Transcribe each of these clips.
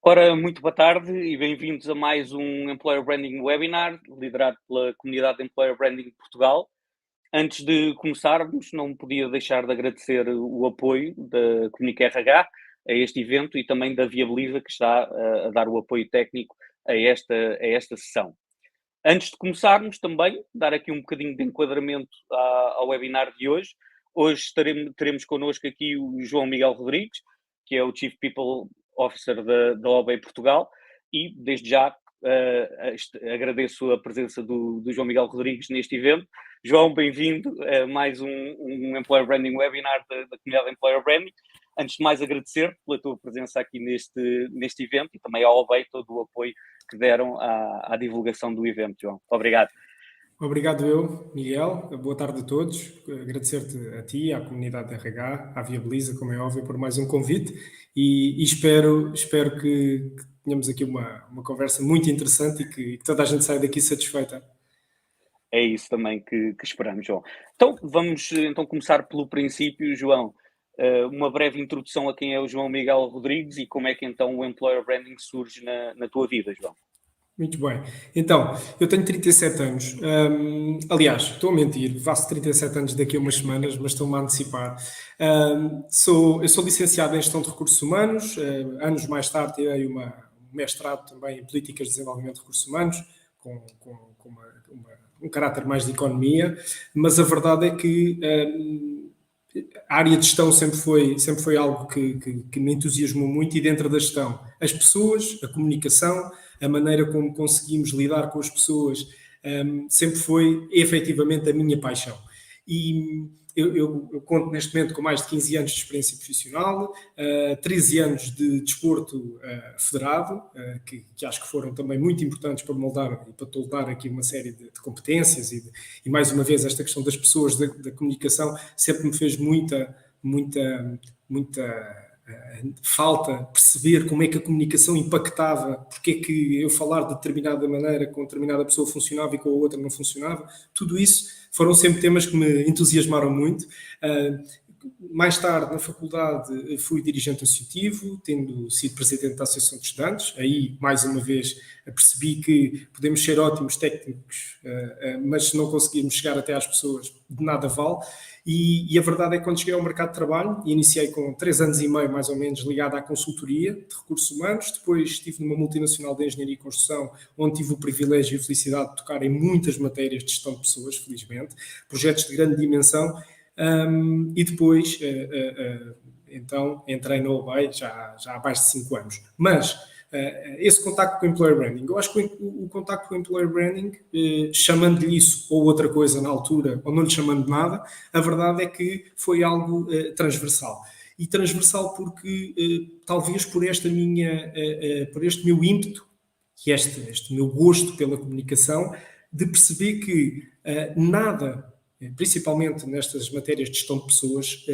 Ora, muito boa tarde e bem-vindos a mais um Employer Branding Webinar, liderado pela comunidade de Employer Branding de Portugal. Antes de começarmos, não podia deixar de agradecer o apoio da Comunica RH a este evento e também da Viabiliza, que está a dar o apoio técnico a esta sessão. Antes de começarmos, também, dar aqui um bocadinho de enquadramento ao webinar de hoje. Hoje teremos connosco aqui o João Miguel Rodrigues, que é o Chief People Officer da OBEI Portugal, e desde já agradeço a presença do João Miguel Rodrigues neste evento. João, bem-vindo a mais um Employer Branding Webinar da comunidade Employer Branding. Antes de mais, agradecer pela tua presença aqui neste evento e também à OBEI todo o apoio que deram à divulgação do evento, João. Muito obrigado. Obrigado eu, Miguel. Boa tarde a todos. Agradecer-te a ti, à comunidade da RH, à Viabiliza, como é óbvio, por mais um convite e espero que tenhamos aqui uma conversa muito interessante e que toda a gente saia daqui satisfeita. É isso também que esperamos, João. Então, vamos começar pelo princípio, João. Uma breve introdução a quem é o João Miguel Rodrigues e como é que então o Employer Branding surge na tua vida, João. Muito bem. Então, eu tenho 37 anos. Aliás, estou a mentir, faço 37 anos daqui a umas semanas, mas estou-me a antecipar. Eu sou licenciado em Gestão de Recursos Humanos. Anos mais tarde tirei um mestrado também em Políticas de Desenvolvimento de Recursos Humanos, com um caráter mais de economia, mas a verdade é que a área de gestão sempre foi algo que me entusiasmou muito, e dentro da gestão, as pessoas, a comunicação, a maneira como conseguimos lidar com as pessoas, sempre foi efetivamente a minha paixão. E eu conto neste momento com mais de 15 anos de experiência profissional, 13 anos de desporto federado, que acho que foram também muito importantes para moldar e para toldar aqui uma série de competências e mais uma vez esta questão das pessoas, da comunicação, sempre me fez muita falta perceber como é que a comunicação impactava, porque é que eu falar de determinada maneira com determinada pessoa funcionava e com a outra não funcionava. Tudo isso foram sempre temas que me entusiasmaram muito. Mais tarde, na faculdade, fui dirigente associativo, tendo sido presidente da Associação de Estudantes. Aí, mais uma vez, percebi que podemos ser ótimos técnicos, mas se não conseguirmos chegar até às pessoas, de nada vale. E a verdade é que quando cheguei ao mercado de trabalho, iniciei com 3 anos e meio, mais ou menos, ligado à consultoria de recursos humanos. Depois estive numa multinacional de engenharia e construção, onde tive o privilégio e a felicidade de tocar em muitas matérias de gestão de pessoas, felizmente, projetos de grande dimensão. E depois, então, entrei na OBEI já há mais de 5 anos. Mas esse contacto com o Employer Branding, eu acho que o contacto com o Employer Branding, chamando-lhe isso ou outra coisa na altura, ou não lhe chamando nada, a verdade é que foi algo transversal. E transversal porque, talvez por por este meu ímpeto, e este meu gosto pela comunicação, de perceber que nada, principalmente nestas matérias de gestão de pessoas,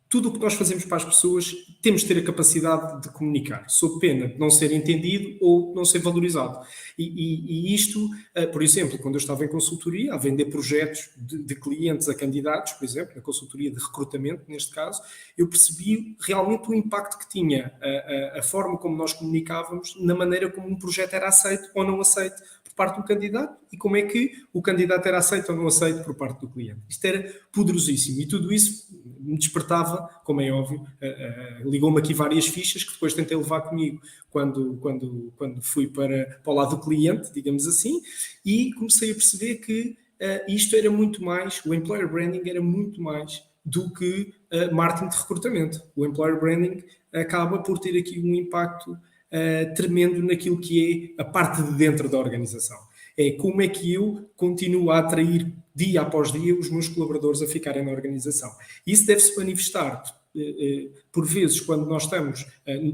tudo o que nós fazemos para as pessoas temos de ter a capacidade de comunicar, sob pena de não ser entendido ou não ser valorizado. E isto, por exemplo, quando eu estava em consultoria, a vender projetos de clientes a candidatos, por exemplo, na consultoria de recrutamento, neste caso, eu percebi realmente o impacto que tinha a forma como nós comunicávamos na maneira como um projeto era aceito ou não aceito por parte do candidato e como é que o candidato era aceito ou não aceito por parte do cliente. Isto era poderosíssimo e tudo isso me despertava, como é óbvio, ligou-me aqui várias fichas que depois tentei levar comigo quando fui para o lado do cliente, digamos assim, e comecei a perceber que isto era muito mais, o Employer Branding era muito mais do que marketing de recrutamento. O Employer Branding acaba por ter aqui um impacto tremendo naquilo que é a parte de dentro da organização. É como é que eu continuo a atrair dia após dia os meus colaboradores a ficarem na organização. Isso deve-se manifestar, por vezes, quando nós estamos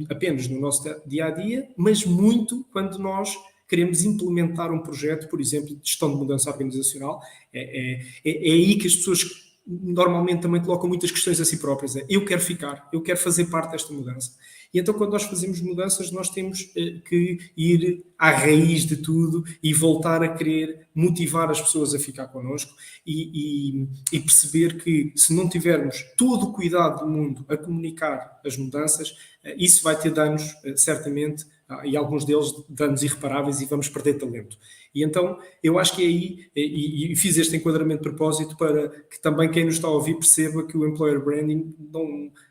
apenas no nosso dia-a-dia, mas muito quando nós queremos implementar um projeto, por exemplo, de gestão de mudança organizacional. É aí que as pessoas normalmente também colocam muitas questões a si próprias. Eu quero ficar, eu quero fazer parte desta mudança. E então, quando nós fazemos mudanças, nós temos que ir à raiz de tudo e voltar a querer motivar as pessoas a ficar connosco e perceber que se não tivermos todo o cuidado do mundo a comunicar as mudanças, isso vai ter danos, certamente, e alguns deles danos irreparáveis, e vamos perder talento. E então eu acho que é aí, e fiz este enquadramento de propósito para que também quem nos está a ouvir perceba que o employer branding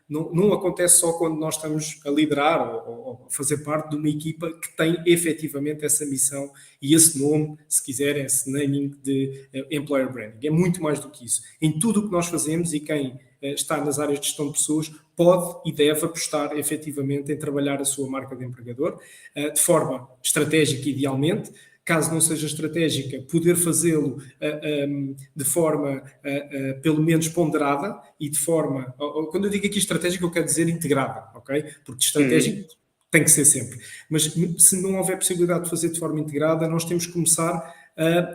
não acontece só quando nós estamos a liderar ou a fazer parte de uma equipa que tem efetivamente essa missão e esse nome, se quiserem, esse naming de employer branding. É muito mais do que isso. Em tudo o que nós fazemos, e quem está nas áreas de gestão de pessoas pode e deve apostar efetivamente em trabalhar a sua marca de empregador de forma estratégica, idealmente. Caso não seja estratégica, poder fazê-lo de forma pelo menos ponderada e de forma... Quando eu digo aqui estratégica, eu quero dizer integrada, ok? Porque estratégico tem que ser sempre. Mas se não houver possibilidade de fazer de forma integrada, nós temos que começar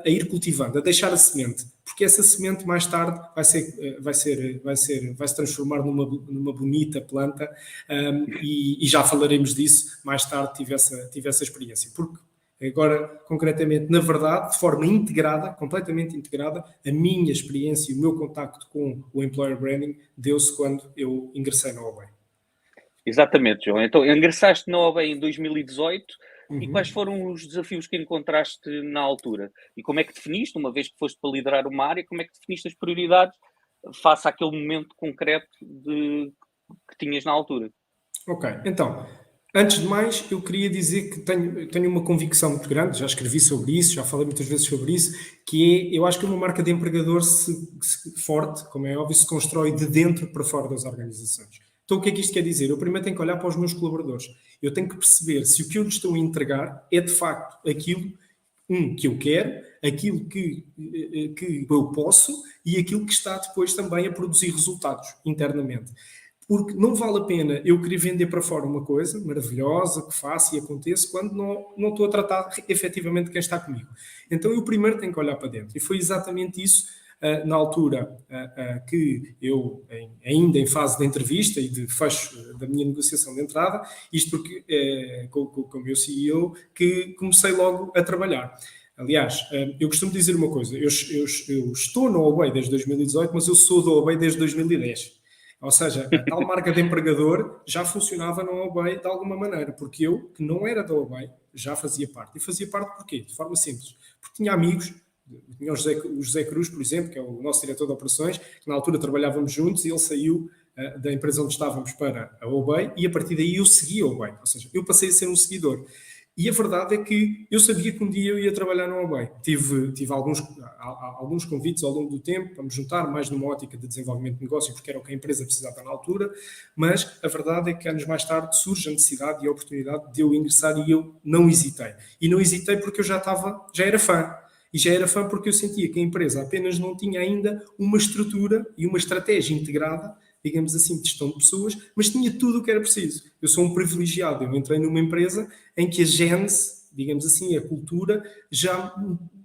a ir cultivando, a deixar a semente, porque essa semente mais tarde vai se transformar numa bonita planta, e já falaremos disso mais tarde, tive essa experiência. Porque agora, concretamente, na verdade, de forma integrada, completamente integrada, a minha experiência e o meu contacto com o employer branding deu-se quando eu ingressei na OBEI. Exatamente, João. Então, ingressaste na OBEI em 2018. E quais foram os desafios que encontraste na altura? E como é que definiste, uma vez que foste para liderar uma área, como é que definiste as prioridades face àquele momento concreto que tinhas na altura? Ok, então, antes de mais, eu queria dizer que tenho uma convicção muito grande, já escrevi sobre isso, já falei muitas vezes sobre isso, que eu acho que uma marca de empregador forte, como é óbvio, se constrói de dentro para fora das organizações. Então, o que é que isto quer dizer? Eu primeiro tenho que olhar para os meus colaboradores. Eu tenho que perceber se o que eu lhes estou a entregar é, de facto, aquilo que eu quero, aquilo que eu posso e aquilo que está depois também a produzir resultados internamente. Porque não vale a pena eu querer vender para fora uma coisa maravilhosa, que faça e aconteça, quando não estou a tratar efetivamente quem está comigo. Então, eu primeiro tenho que olhar para dentro. E foi exatamente isso na altura que eu, ainda em fase de entrevista e de fecho da minha negociação de entrada, isto porque com o meu CEO, que comecei logo a trabalhar. Aliás, eu costumo dizer uma coisa, eu estou na OBEI desde 2018, mas eu sou da OBEI desde 2010. Ou seja, a tal marca de empregador já funcionava na OBEI de alguma maneira, porque eu, que não era da OBEI, já fazia parte. E fazia parte porquê? De forma simples. Porque tinha amigos, tinha o José Cruz, por exemplo, que é o nosso diretor de operações, que na altura trabalhávamos juntos, e ele saiu da empresa onde estávamos para a OBEI, e a partir daí eu segui a OBEI. Ou seja, eu passei a ser um seguidor. E a verdade é que eu sabia que um dia eu ia trabalhar na OBEI. Tive alguns convites ao longo do tempo para me juntar mais numa ótica de desenvolvimento de negócio, porque era o que a empresa precisava na altura, mas a verdade é que anos mais tarde surge a necessidade e a oportunidade de eu ingressar, e eu não hesitei. E não hesitei porque eu já era fã. E já era fã porque eu sentia que a empresa apenas não tinha ainda uma estrutura e uma estratégia integrada, digamos assim, de gestão de pessoas, mas tinha tudo o que era preciso. Eu sou um privilegiado, eu entrei numa empresa em que a gênese, digamos assim, a cultura, já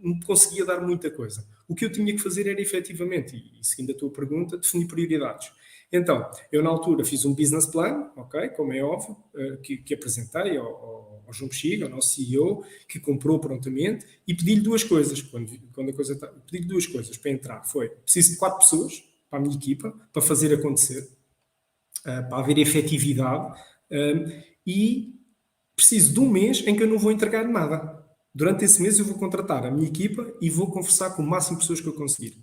me conseguia dar muita coisa. O que eu tinha que fazer era, efetivamente, e seguindo a tua pergunta, definir prioridades. Então, eu na altura fiz um business plan, ok, como é óbvio, que apresentei ao João Bexiga, ao nosso CEO, que comprou prontamente, e pedi-lhe duas coisas. Pedi-lhe duas coisas para entrar. Foi, preciso de 4 pessoas, para a minha equipa, para fazer acontecer, para haver efetividade, e preciso de um mês em que eu não vou entregar nada. Durante esse mês eu vou contratar a minha equipa e vou conversar com o máximo de pessoas que eu conseguir.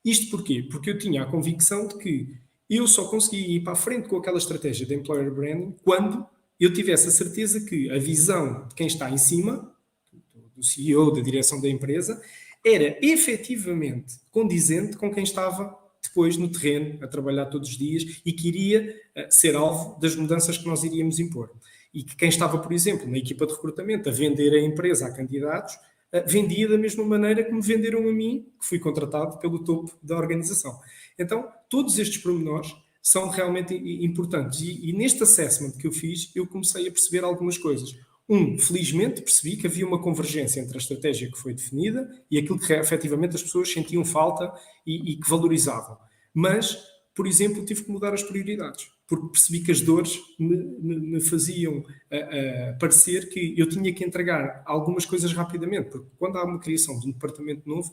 Isto porquê? Porque eu tinha a convicção de que eu só conseguia ir para a frente com aquela estratégia de employer branding quando eu tivesse a certeza que a visão de quem está em cima, do CEO, da direção da empresa, era efetivamente condizente com quem estava depois no terreno, a trabalhar todos os dias, e que iria ser alvo das mudanças que nós iríamos impor. E que quem estava, por exemplo, na equipa de recrutamento a vender a empresa a candidatos, vendia da mesma maneira que me venderam a mim, que fui contratado pelo topo da organização. Então, todos estes pormenores são realmente importantes. E neste assessment que eu fiz, eu comecei a perceber algumas coisas. Felizmente percebi que havia uma convergência entre a estratégia que foi definida e aquilo que efetivamente as pessoas sentiam falta e que valorizavam. Mas, por exemplo, tive que mudar as prioridades. porque percebi que as dores me faziam parecer que eu tinha que entregar algumas coisas rapidamente, porque quando há uma criação de um departamento novo,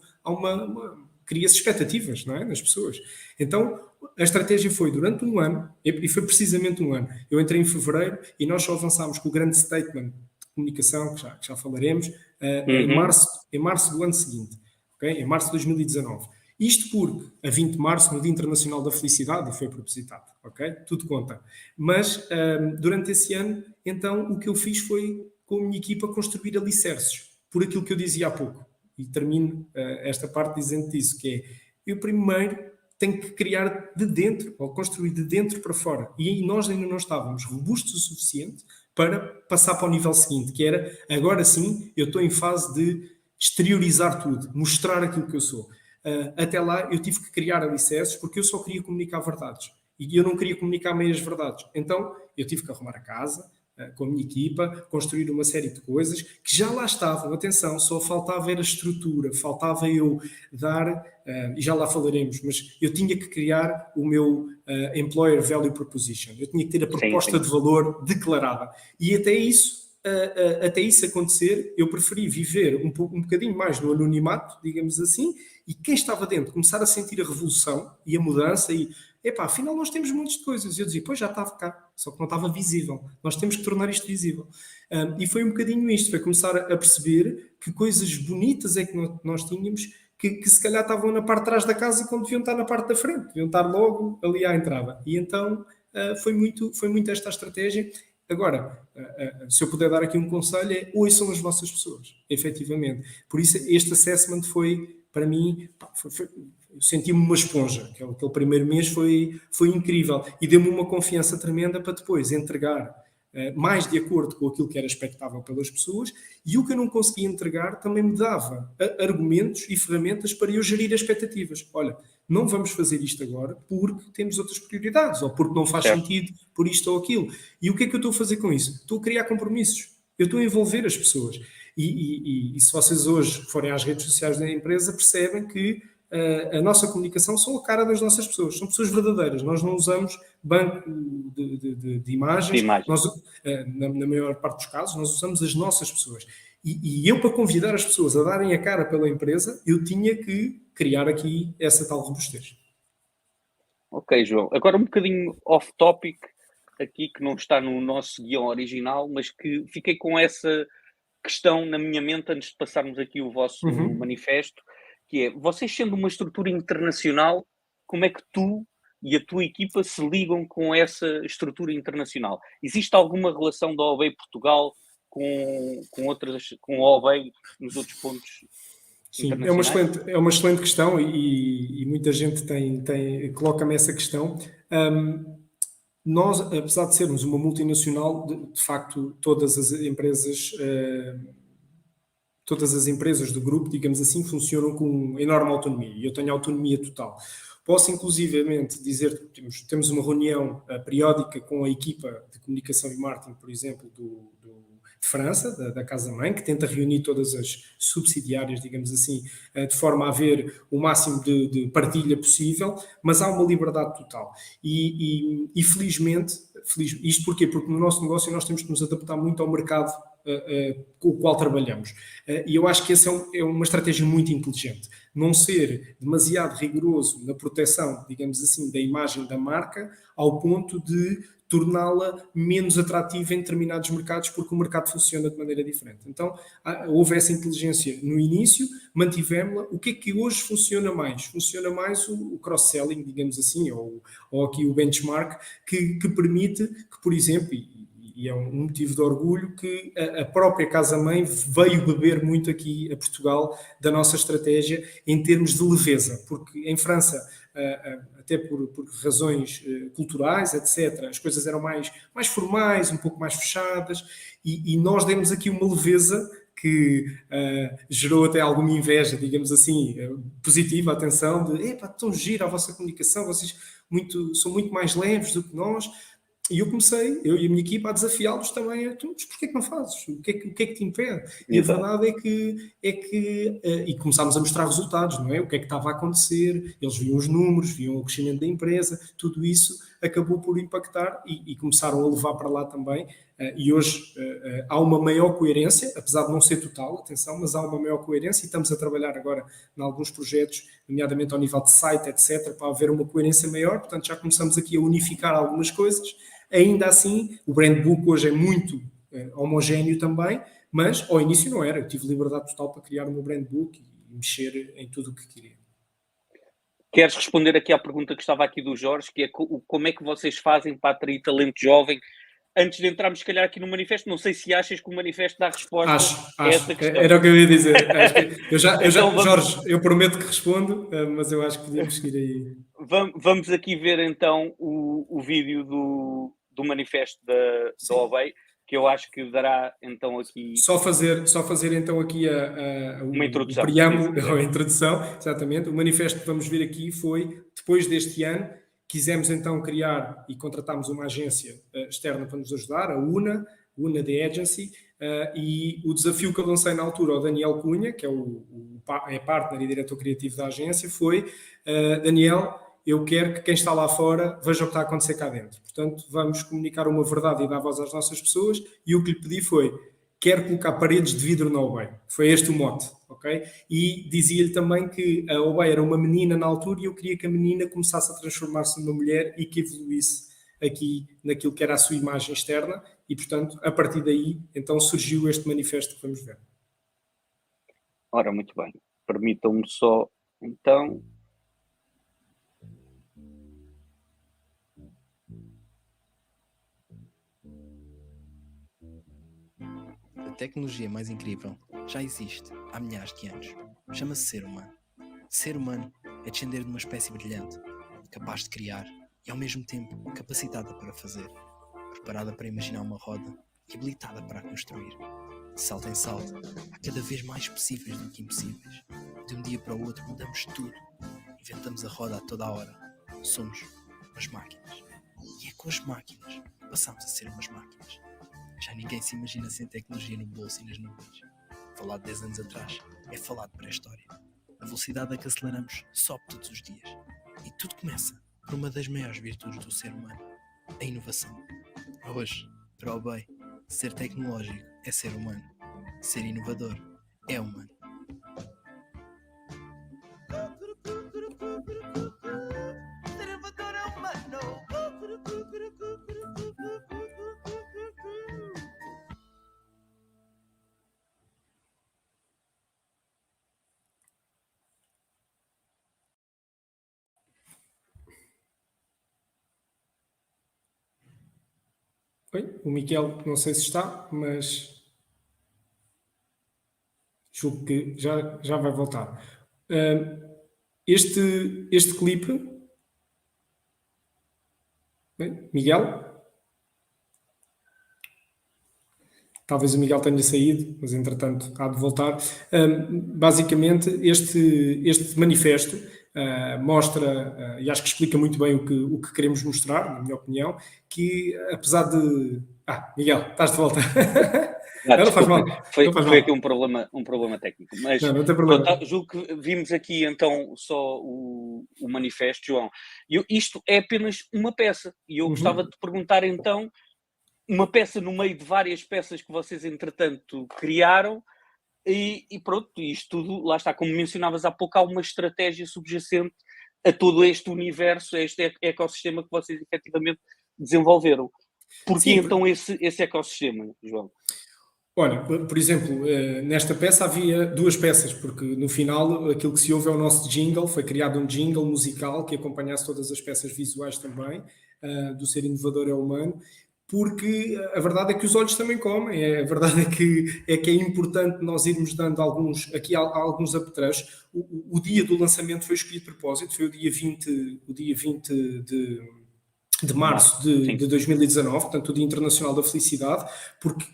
cria-se expectativas, não é, nas pessoas. Então, a estratégia foi durante um ano, e foi precisamente um ano. Eu entrei em fevereiro e nós só avançámos com o grande statement de comunicação, que já falaremos, em março do ano seguinte, okay? Em março de 2019. Isto porque, a 20 de março, no Dia Internacional da Felicidade, e foi propositado, ok? Tudo conta. Mas, durante esse ano, então, o que eu fiz foi, com a minha equipa, construir alicerces, por aquilo que eu dizia há pouco. E termino esta parte dizendo isso, que é, eu primeiro tenho que criar de dentro, ou construir de dentro para fora. E aí nós ainda não estávamos robustos o suficiente para passar para o nível seguinte, que era, agora sim, eu estou em fase de exteriorizar tudo, mostrar aquilo que eu sou. Até lá eu tive que criar alicerces porque eu só queria comunicar verdades e eu não queria comunicar meias verdades. Então eu tive que arrumar a casa com a minha equipa, construir uma série de coisas que já lá estavam. Atenção, só faltava era a estrutura, faltava eu dar, e já lá falaremos, mas eu tinha que criar o meu Employer Value Proposition. Eu tinha que ter a proposta de valor declarada. E até isso acontecer, eu preferi viver um bocadinho mais no anonimato, digamos assim, e quem estava dentro começar a sentir a revolução e a mudança e, afinal nós temos muitas coisas. E eu dizia, pois já estava cá, só que não estava visível. Nós temos que tornar isto visível. E foi um bocadinho isto, foi começar a perceber que coisas bonitas é que nós tínhamos que se calhar estavam na parte de trás da casa quando deviam estar na parte da frente, deviam estar logo ali à entrada. E então foi muito esta a estratégia. Agora, se eu puder dar aqui um conselho, é ouçam as vossas pessoas, efetivamente. Por isso, este assessment foi, para mim, eu senti-me uma esponja. Aquele primeiro mês foi incrível e deu-me uma confiança tremenda para depois entregar mais de acordo com aquilo que era expectável pelas pessoas, e o que eu não conseguia entregar também me dava argumentos e ferramentas para eu gerir as expectativas. Olha, não vamos fazer isto agora porque temos outras prioridades, ou porque não faz sentido por isto ou aquilo. E o que é que eu estou a fazer com isso? Estou a criar compromissos. Eu estou a envolver as pessoas. E se vocês hoje forem às redes sociais da empresa, percebem que a nossa comunicação são a cara das nossas pessoas. São pessoas verdadeiras. Nós não usamos banco de imagens. Nós, na maior parte dos casos, nós usamos as nossas pessoas. E eu, para convidar as pessoas a darem a cara pela empresa, eu tinha que criar aqui essa tal robustez. Ok, João. Agora um bocadinho off-topic, aqui que não está no nosso guião original, mas que fiquei com essa questão na minha mente antes de passarmos aqui o vosso manifesto, que é, vocês sendo uma estrutura internacional, como é que tu e a tua equipa se ligam com essa estrutura internacional? Existe alguma relação da OBEI Portugal com a OBEI nos outros pontos? Sim, é uma excelente questão e muita gente coloca-me essa questão. Nós, apesar de sermos uma multinacional, de facto, todas as empresas do grupo, digamos assim, funcionam com enorme autonomia, e eu tenho autonomia total. Posso, inclusivamente, dizer que temos uma reunião periódica com a equipa de comunicação e marketing, por exemplo, de França, da Casa-Mãe, que tenta reunir todas as subsidiárias, digamos assim, de forma a haver o máximo de partilha possível, mas há uma liberdade total. E felizmente, isto porquê? Porque no nosso negócio nós temos que nos adaptar muito ao mercado com o qual trabalhamos. E eu acho que essa é uma estratégia muito inteligente. Não ser demasiado rigoroso na proteção, digamos assim, da imagem da marca, ao ponto de torná-la menos atrativa em determinados mercados, porque o mercado funciona de maneira diferente. Então, houve essa inteligência no início, mantivemos-la. O que é que hoje funciona mais? Funciona mais o cross-selling, digamos assim, ou aqui o benchmark, que permite que, por exemplo, e é um motivo de orgulho, que a própria Casa-Mãe veio beber muito aqui a Portugal da nossa estratégia em termos de leveza, porque em França, até por razões culturais, etc., as coisas eram mais formais, um pouco mais fechadas, e nós demos aqui uma leveza que gerou até alguma inveja, digamos assim, positiva, atenção, de, tão gira a vossa comunicação, vocês são muito mais leves do que nós. E eu comecei, eu e a minha equipa, a desafiá-los também a tu, mas porquê que não fazes? O que é que te impede? E a Exato. verdade e começámos a mostrar resultados, não é? O que é que estava a acontecer, eles viam os números, viam o crescimento da empresa, tudo isso acabou por impactar e começaram a levar para lá também. E hoje há uma maior coerência, apesar de não ser total, atenção, mas há uma maior coerência e estamos a trabalhar agora em alguns projetos, nomeadamente ao nível de site, etc., para haver uma coerência maior. Portanto, já começamos aqui a unificar algumas coisas. Ainda assim, o brand book hoje é muito homogéneo também, mas ao início não era. Eu tive liberdade total para criar o meu brand book e mexer em tudo o que queria. Queres responder aqui à pergunta que estava aqui do Jorge, que é como é que vocês fazem para atrair talento jovem? Antes de entrarmos, se calhar, aqui no manifesto, não sei se achas que o manifesto dá resposta a essa questão. Era o que eu ia dizer. Então Jorge, eu prometo que respondo, mas eu acho que podíamos seguir aí. Vamos aqui ver então o vídeo do manifesto da OBEI, que eu acho que dará então aqui Só fazer então aqui uma o introdução. preâmbulo, a introdução, exatamente. O manifesto que vamos ver aqui foi, depois deste ano, quisemos então criar e contratámos uma agência externa para nos ajudar, a UNA The Agency, e o desafio que eu lancei na altura ao Daniel Cunha, que é partner e diretor criativo da agência, foi, Daniel, eu quero que quem está lá fora veja o que está a acontecer cá dentro. Portanto, vamos comunicar uma verdade e dar voz às nossas pessoas, e o que lhe pedi foi, quero colocar paredes de vidro na Obey. Foi este o mote, ok? E dizia-lhe também que a Obey era uma menina na altura e eu queria que a menina começasse a transformar-se numa mulher e que evoluísse aqui naquilo que era a sua imagem externa e, portanto, a partir daí, então surgiu este manifesto que vamos ver. Ora, muito bem. Permitam-me só, então... A tecnologia mais incrível já existe há milhares de anos. Chama-se ser humano. Ser humano é descender de uma espécie brilhante, capaz de criar e ao mesmo tempo capacitada para fazer, preparada para imaginar uma roda e habilitada para a construir. De salto em salto, há cada vez mais possíveis do que impossíveis. De um dia para o outro mudamos tudo. Inventamos a roda a toda a hora. Somos umas máquinas. E é com as máquinas que passamos a ser umas máquinas. Já ninguém se imagina sem tecnologia no bolso e nas nuvens. Falar de 10 anos atrás é falar de pré-história. A velocidade a que aceleramos sobe todos os dias. E tudo começa por uma das maiores virtudes do ser humano, a inovação. Hoje, para o bem, ser tecnológico é ser humano. Ser inovador é humano. Oi, o Miquel, não sei se está, mas julgo que já vai voltar. Este clipe... Miguel? Talvez o Miguel tenha saído, mas entretanto há de voltar. Basicamente, este manifesto mostra, e acho que explica muito bem o que queremos mostrar, na minha opinião, que apesar de... Miguel, estás de volta. Não faz mal. Foi aqui um problema técnico. Mas não tem problema. Pronto, julgo que vimos aqui então só o manifesto, João. Isto é apenas uma peça. E eu gostava de te perguntar então, uma peça no meio de várias peças que vocês entretanto criaram, e pronto, isto tudo, lá está, como mencionavas há pouco, há uma estratégia subjacente a todo este universo, a este ecossistema que vocês efetivamente desenvolveram. Porquê então esse ecossistema, João? Olha, por exemplo, nesta peça havia duas peças, porque no final aquilo que se ouve é o nosso jingle, foi criado um jingle musical que acompanhasse todas as peças visuais também, do Ser Inovador é Humano, porque a verdade é que os olhos também comem, a verdade é que é importante nós irmos dando alguns apetrechos. O dia do lançamento foi escolhido de propósito, foi o dia 20 de março de 2019, portanto o Dia Internacional da Felicidade, porque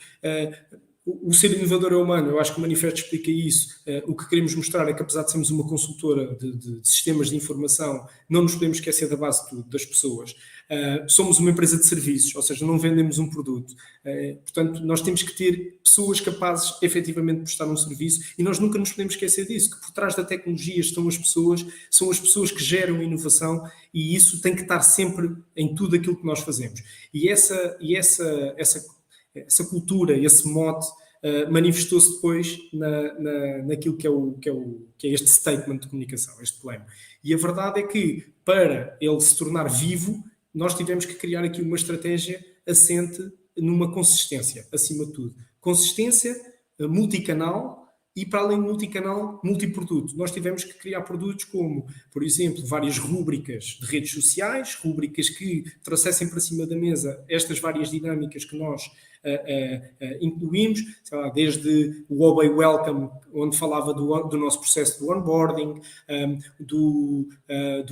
o ser inovador é humano, eu acho que o manifesto explica isso. O que queremos mostrar é que, apesar de sermos uma consultora de sistemas de informação, não nos podemos esquecer da base de tudo, das pessoas. Somos uma empresa de serviços, ou seja, não vendemos um produto. Portanto, nós temos que ter pessoas capazes, efetivamente, de prestar um serviço, e nós nunca nos podemos esquecer disso, que por trás da tecnologia estão as pessoas que geram inovação, e isso tem que estar sempre em tudo aquilo que nós fazemos. E essa cultura, esse mote, manifestou-se depois naquilo que é este statement de comunicação, este plano. E a verdade é que, para ele se tornar vivo, nós tivemos que criar aqui uma estratégia assente numa consistência, acima de tudo. Consistência, multicanal, e para além de multicanal, multiproduto. Nós tivemos que criar produtos como, por exemplo, várias rúbricas de redes sociais, rúbricas que trouxessem para cima da mesa estas várias dinâmicas que nós incluímos, sei lá, desde o OBEI Welcome, onde falava do nosso processo de onboarding, do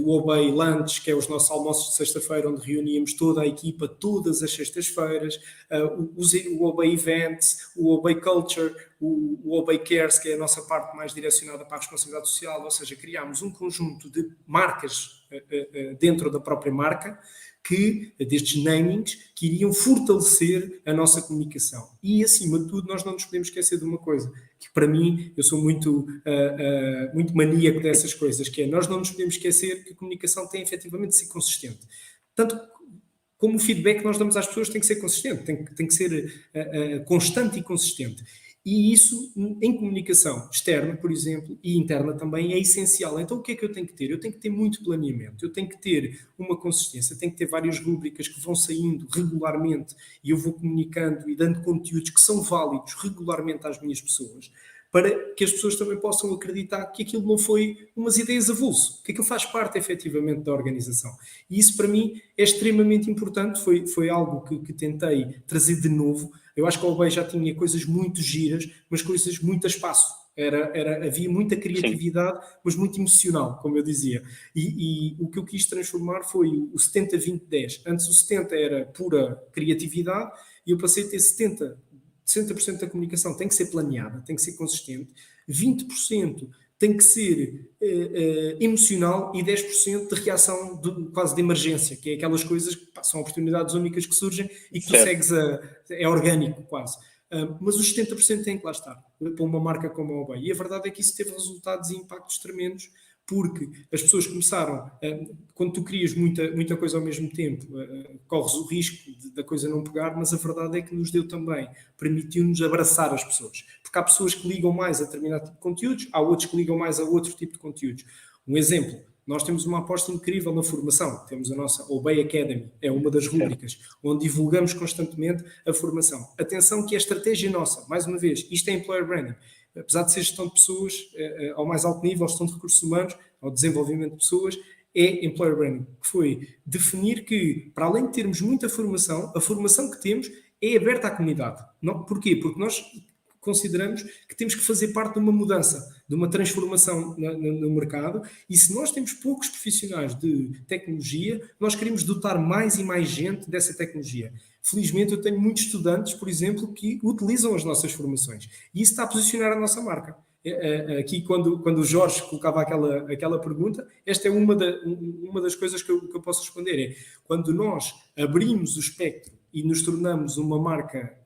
OBEI Lunch, que é os nossos almoços de sexta-feira, onde reuníamos toda a equipa todas as sextas-feiras, o OBEI Events, o OBEI Culture, o OBEI Cares, que é a nossa parte mais direcionada para a responsabilidade social, ou seja, criámos um conjunto de marcas dentro da própria marca, destes namings, que iriam fortalecer a nossa comunicação. E, acima de tudo, nós não nos podemos esquecer de uma coisa, que para mim, eu sou muito maníaco dessas coisas, que é, nós não nos podemos esquecer que a comunicação tem efetivamente de ser consistente. Tanto como o feedback que nós damos às pessoas tem que ser consistente, tem que ser constante e consistente. E isso, em comunicação externa, por exemplo, e interna também, é essencial. Então, o que é que eu tenho que ter? Eu tenho que ter muito planeamento, eu tenho que ter uma consistência, tenho que ter várias rúbricas que vão saindo regularmente e eu vou comunicando e dando conteúdos que são válidos regularmente às minhas pessoas, para que as pessoas também possam acreditar que aquilo não foi umas ideias avulso, que aquilo faz parte, efetivamente, da organização. E isso, para mim, é extremamente importante, foi algo que tentei trazer de novo. Eu acho que a OBEI já tinha coisas muito giras, mas coisas muito a espaço. Havia muita criatividade, sim, mas muito emocional, como eu dizia. E o que eu quis transformar foi o 70-20-10. Antes o 70 era pura criatividade e eu passei a ter 60% da comunicação tem que ser planeada, tem que ser consistente, 20% tem que ser emocional e 10% de reação quase de emergência, que é aquelas coisas que são oportunidades únicas que surgem e que tu segues é orgânico quase. Mas os 70% têm que lá estar, para uma marca como a OBEI. E a verdade é que isso teve resultados e impactos tremendos, porque as pessoas começaram, quando tu crias muita coisa ao mesmo tempo, corres o risco da coisa não pegar, mas a verdade é que nos deu também, permitiu-nos abraçar as pessoas, porque há pessoas que ligam mais a determinado tipo de conteúdos, há outros que ligam mais a outro tipo de conteúdos. Um exemplo, nós temos uma aposta incrível na formação, temos a nossa OBEI Academy, é uma das rúbricas, onde divulgamos constantemente a formação. Atenção que é estratégia nossa, mais uma vez, isto é employer branding. Apesar de ser gestão de pessoas ao mais alto nível, gestão de recursos humanos, ao desenvolvimento de pessoas, é employer branding, que foi definir que, para além de termos muita formação, a formação que temos é aberta à comunidade. Não, porquê? Porque nós consideramos que temos que fazer parte de uma mudança, de uma transformação no mercado, e se nós temos poucos profissionais de tecnologia, nós queremos dotar mais e mais gente dessa tecnologia. Felizmente eu tenho muitos estudantes, por exemplo, que utilizam as nossas formações, e isso está a posicionar a nossa marca. Aqui, quando o Jorge colocava aquela pergunta, esta é uma das coisas que eu posso responder, é quando nós abrimos o espectro e nos tornamos uma marca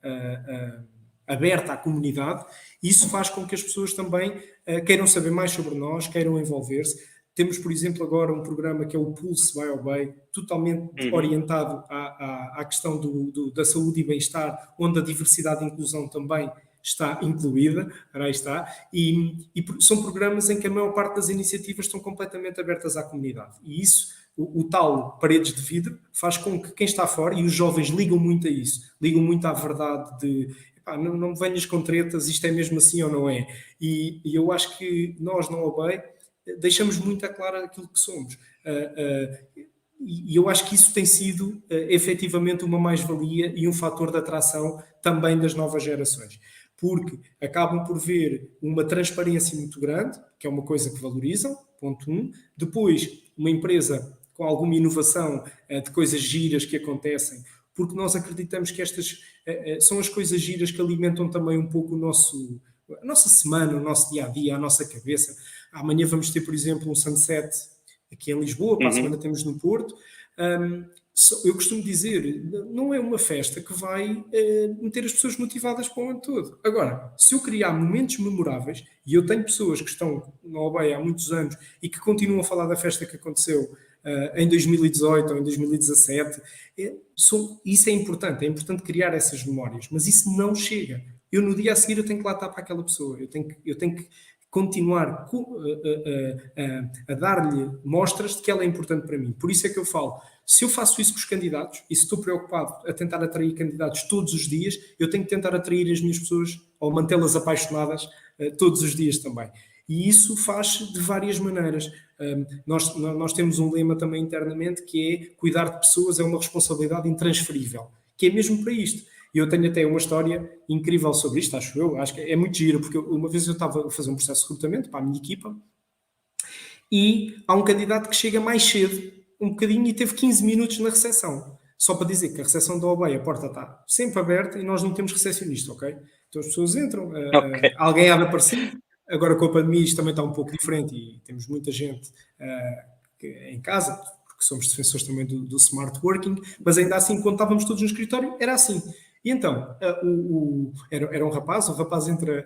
aberta à comunidade, isso faz com que as pessoas também queiram saber mais sobre nós, queiram envolver-se. Temos, por exemplo, agora um programa que é o Pulse by OBEI, totalmente orientado à questão da saúde e bem-estar, onde a diversidade e inclusão também está incluída, aí está, e são programas em que a maior parte das iniciativas estão completamente abertas à comunidade. E isso, o tal paredes de vidro, faz com que quem está fora, e os jovens ligam muito a isso, ligam muito à verdade de não me venhas com tretas, isto é mesmo assim ou não é? E eu acho que nós, na OBEI, deixamos muito a claro aquilo que somos. E eu acho que isso tem sido, efetivamente, uma mais-valia e um fator de atração também das novas gerações. Porque acabam por ver uma transparência muito grande, que é uma coisa que valorizam, ponto 1. Depois, uma empresa com alguma inovação de coisas giras que acontecem, porque nós acreditamos que estas são as coisas giras que alimentam também um pouco a nossa semana, o nosso dia-a-dia, a nossa cabeça. Amanhã vamos ter, por exemplo, um sunset aqui em Lisboa, para a semana temos no Porto. Eu costumo dizer, não é uma festa que vai meter as pessoas motivadas para o ano todo. Agora, se eu criar momentos memoráveis, e eu tenho pessoas que estão na Obeia há muitos anos e que continuam a falar da festa que aconteceu em 2018 ou em 2017, isso é importante criar essas memórias, mas isso não chega. Eu no dia a seguir eu tenho que lá estar para aquela pessoa, eu tenho que continuar a dar-lhe mostras de que ela é importante para mim. Por isso é que eu falo, se eu faço isso com os candidatos e se estou preocupado a tentar atrair candidatos todos os dias, eu tenho que tentar atrair as minhas pessoas ou mantê-las apaixonadas todos os dias também. E isso faz de várias maneiras. Nós temos um lema também internamente que é cuidar de pessoas é uma responsabilidade intransferível, que é mesmo para isto. E eu tenho até uma história incrível sobre isto, acho que é muito giro, porque uma vez eu estava a fazer um processo de recrutamento para a minha equipa e há um candidato que chega mais cedo, um bocadinho, e teve 15 minutos na recepção. Só para dizer que a recepção da Obeia, a porta está sempre aberta e nós não temos recepcionista, ok? Então as pessoas entram, alguém há de aparecer. Agora com a pandemia isto também está um pouco diferente e temos muita gente em casa, porque somos defensores também do smart working, mas ainda assim, quando estávamos todos no escritório, era assim. E então, era um rapaz,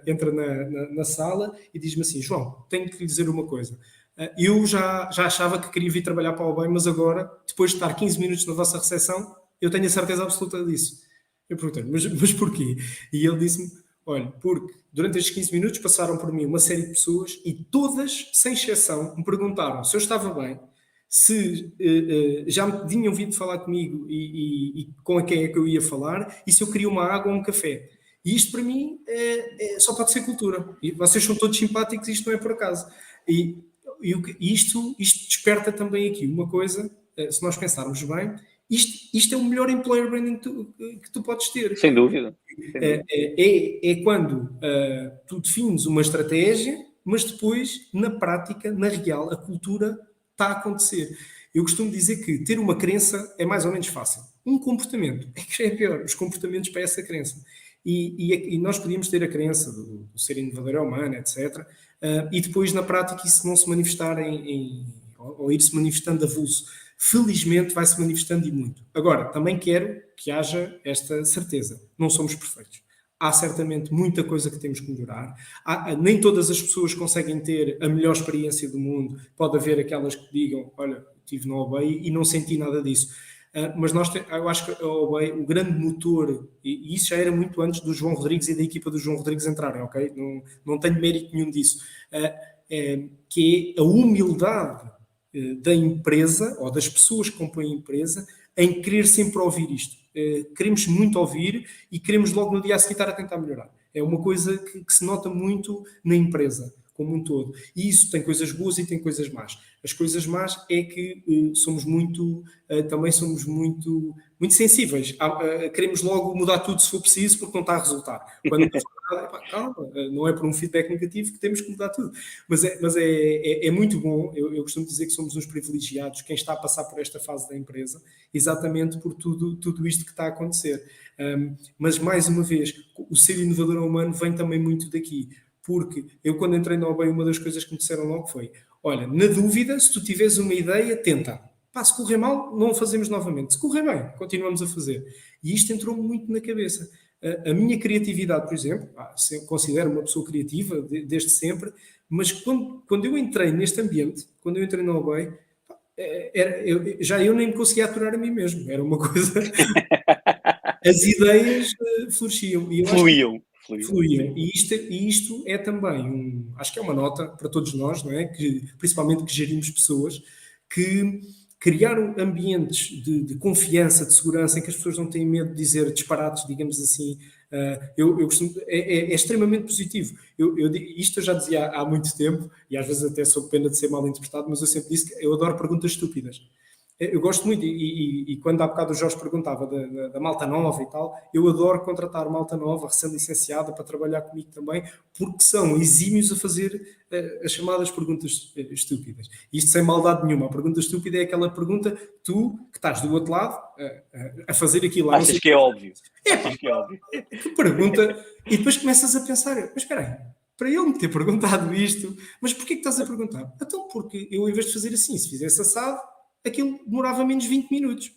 entra na sala e diz-me assim, João, tenho que lhe dizer uma coisa. Eu já achava que queria vir trabalhar para o bem, mas agora, depois de estar 15 minutos na vossa recepção, eu tenho a certeza absoluta disso. Eu perguntei, mas porquê? E ele disse-me, olha, porque durante estes 15 minutos passaram por mim uma série de pessoas e todas, sem exceção, me perguntaram se eu estava bem, se já me tinham vindo falar comigo e com quem é que eu ia falar e se eu queria uma água ou um café. E isto para mim só pode ser cultura. E vocês são todos simpáticos, isto não é por acaso. E isto desperta também aqui uma coisa, se nós pensarmos bem, isto é o melhor employer branding que tu podes ter. Sem dúvida. É quando tu defines uma estratégia, mas depois, na prática, na real, a cultura está a acontecer. Eu costumo dizer que ter uma crença é mais ou menos fácil. Um comportamento é que é pior, os comportamentos para essa crença. E nós podíamos ter a crença do ser inovador é humano, etc. E depois, na prática, isso não se manifestar ou ir-se manifestando avulso. Felizmente vai-se manifestando e muito. Agora, também quero que haja esta certeza. Não somos perfeitos. Há certamente muita coisa que temos que melhorar. Nem todas as pessoas conseguem ter a melhor experiência do mundo. Pode haver aquelas que digam, olha, estive na Obey e não senti nada disso. Mas eu acho que a Obey, o grande motor, e isso já era muito antes do João Rodrigues e da equipa do João Rodrigues entrarem, ok? Não tenho mérito nenhum disso. Que é a humildade da empresa, ou das pessoas que compõem a empresa, em querer sempre ouvir isto. Queremos muito ouvir e queremos logo no dia a seguir estar a tentar melhorar. É uma coisa que se nota muito na empresa, como um todo. E isso tem coisas boas e tem coisas más. As coisas más é que também somos muito sensíveis. Queremos logo mudar tudo se for preciso porque não está a resultar. Quando calma, não é por um feedback negativo que temos que mudar tudo. Mas é muito bom. Eu costumo dizer que somos uns privilegiados, quem está a passar por esta fase da empresa, exatamente por tudo isto que está a acontecer. Mas, mais uma vez, o ser inovador humano vem também muito daqui. Porque eu, quando entrei na OBEI, uma das coisas que me disseram logo foi, olha, na dúvida, se tu tiveres uma ideia, tenta. Se correr mal, não fazemos novamente. Se correr bem, continuamos a fazer. E isto entrou-me muito na cabeça. A minha criatividade, por exemplo, considero uma pessoa criativa desde sempre, mas quando eu entrei neste ambiente, quando eu entrei na OBEI, eu nem me conseguia aturar a mim mesmo. Era uma coisa... As ideias floresciam. Fluíam. E isto é também, acho que é uma nota para todos nós, não é? Principalmente que gerimos pessoas, que criaram ambientes de confiança, de segurança, em que as pessoas não têm medo de dizer disparates, digamos assim. Eu costumo, é extremamente positivo. Isto eu já dizia há muito tempo, e às vezes até sob pena de ser mal interpretado, mas eu sempre disse que eu adoro perguntas estúpidas. Eu gosto muito, e quando há bocado o Jorge perguntava da malta nova e tal, eu adoro contratar malta nova, recém-licenciada, para trabalhar comigo também, porque são exímios a fazer as chamadas perguntas estúpidas. Isto sem maldade nenhuma. A pergunta estúpida é aquela pergunta, tu, que estás do outro lado, a fazer aquilo. Achas que é óbvio? Achas que é óbvio? Que pergunta, e depois começas a pensar, mas espera aí, para ele me ter perguntado isto, mas porquê que estás a perguntar? Então, porque eu, em vez de fazer assim, se fizesse assado, aquilo demorava menos 20 minutos.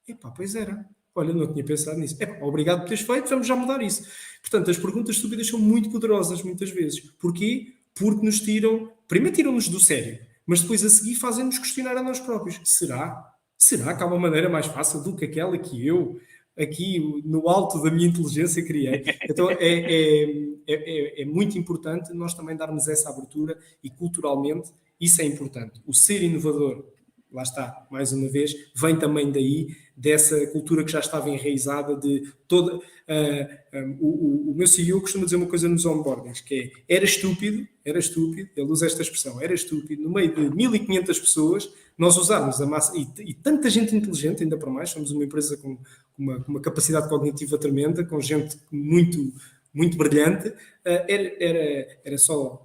Epá, pois era. Olha, não tinha pensado nisso. Epá, obrigado por teres feito, vamos já mudar isso. Portanto, as perguntas estúpidas são muito poderosas, muitas vezes. Porquê? Porque nos tiram... Primeiro tiram-nos do sério, mas depois a seguir fazem-nos questionar a nós próprios. Será? Será que há uma maneira mais fácil do que aquela que eu, aqui no alto da minha inteligência, criei? Então, é muito importante nós também darmos essa abertura e, culturalmente, isso é importante. O ser inovador, lá está, mais uma vez, vem também daí, dessa cultura que já estava enraizada de toda... o meu CEO costuma dizer uma coisa nos onboardings, que é, era estúpido, ele usa esta expressão, era estúpido, no meio de 1500 pessoas, nós usarmos a massa, e tanta gente inteligente, ainda para mais, somos uma empresa com uma capacidade cognitiva tremenda, com gente muito, muito brilhante, era só...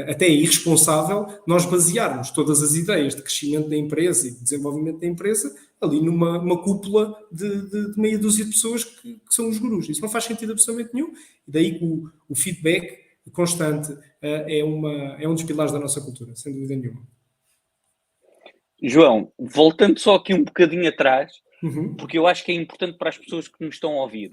até irresponsável nós basearmos todas as ideias de crescimento da empresa e de desenvolvimento da empresa ali numa cúpula de meia dúzia de pessoas que são os gurus. Isso não faz sentido absolutamente nenhum. E daí que o feedback constante é um dos pilares da nossa cultura, sem dúvida nenhuma. João, voltando só aqui um bocadinho atrás, porque eu acho que é importante para as pessoas que nos estão a ouvir.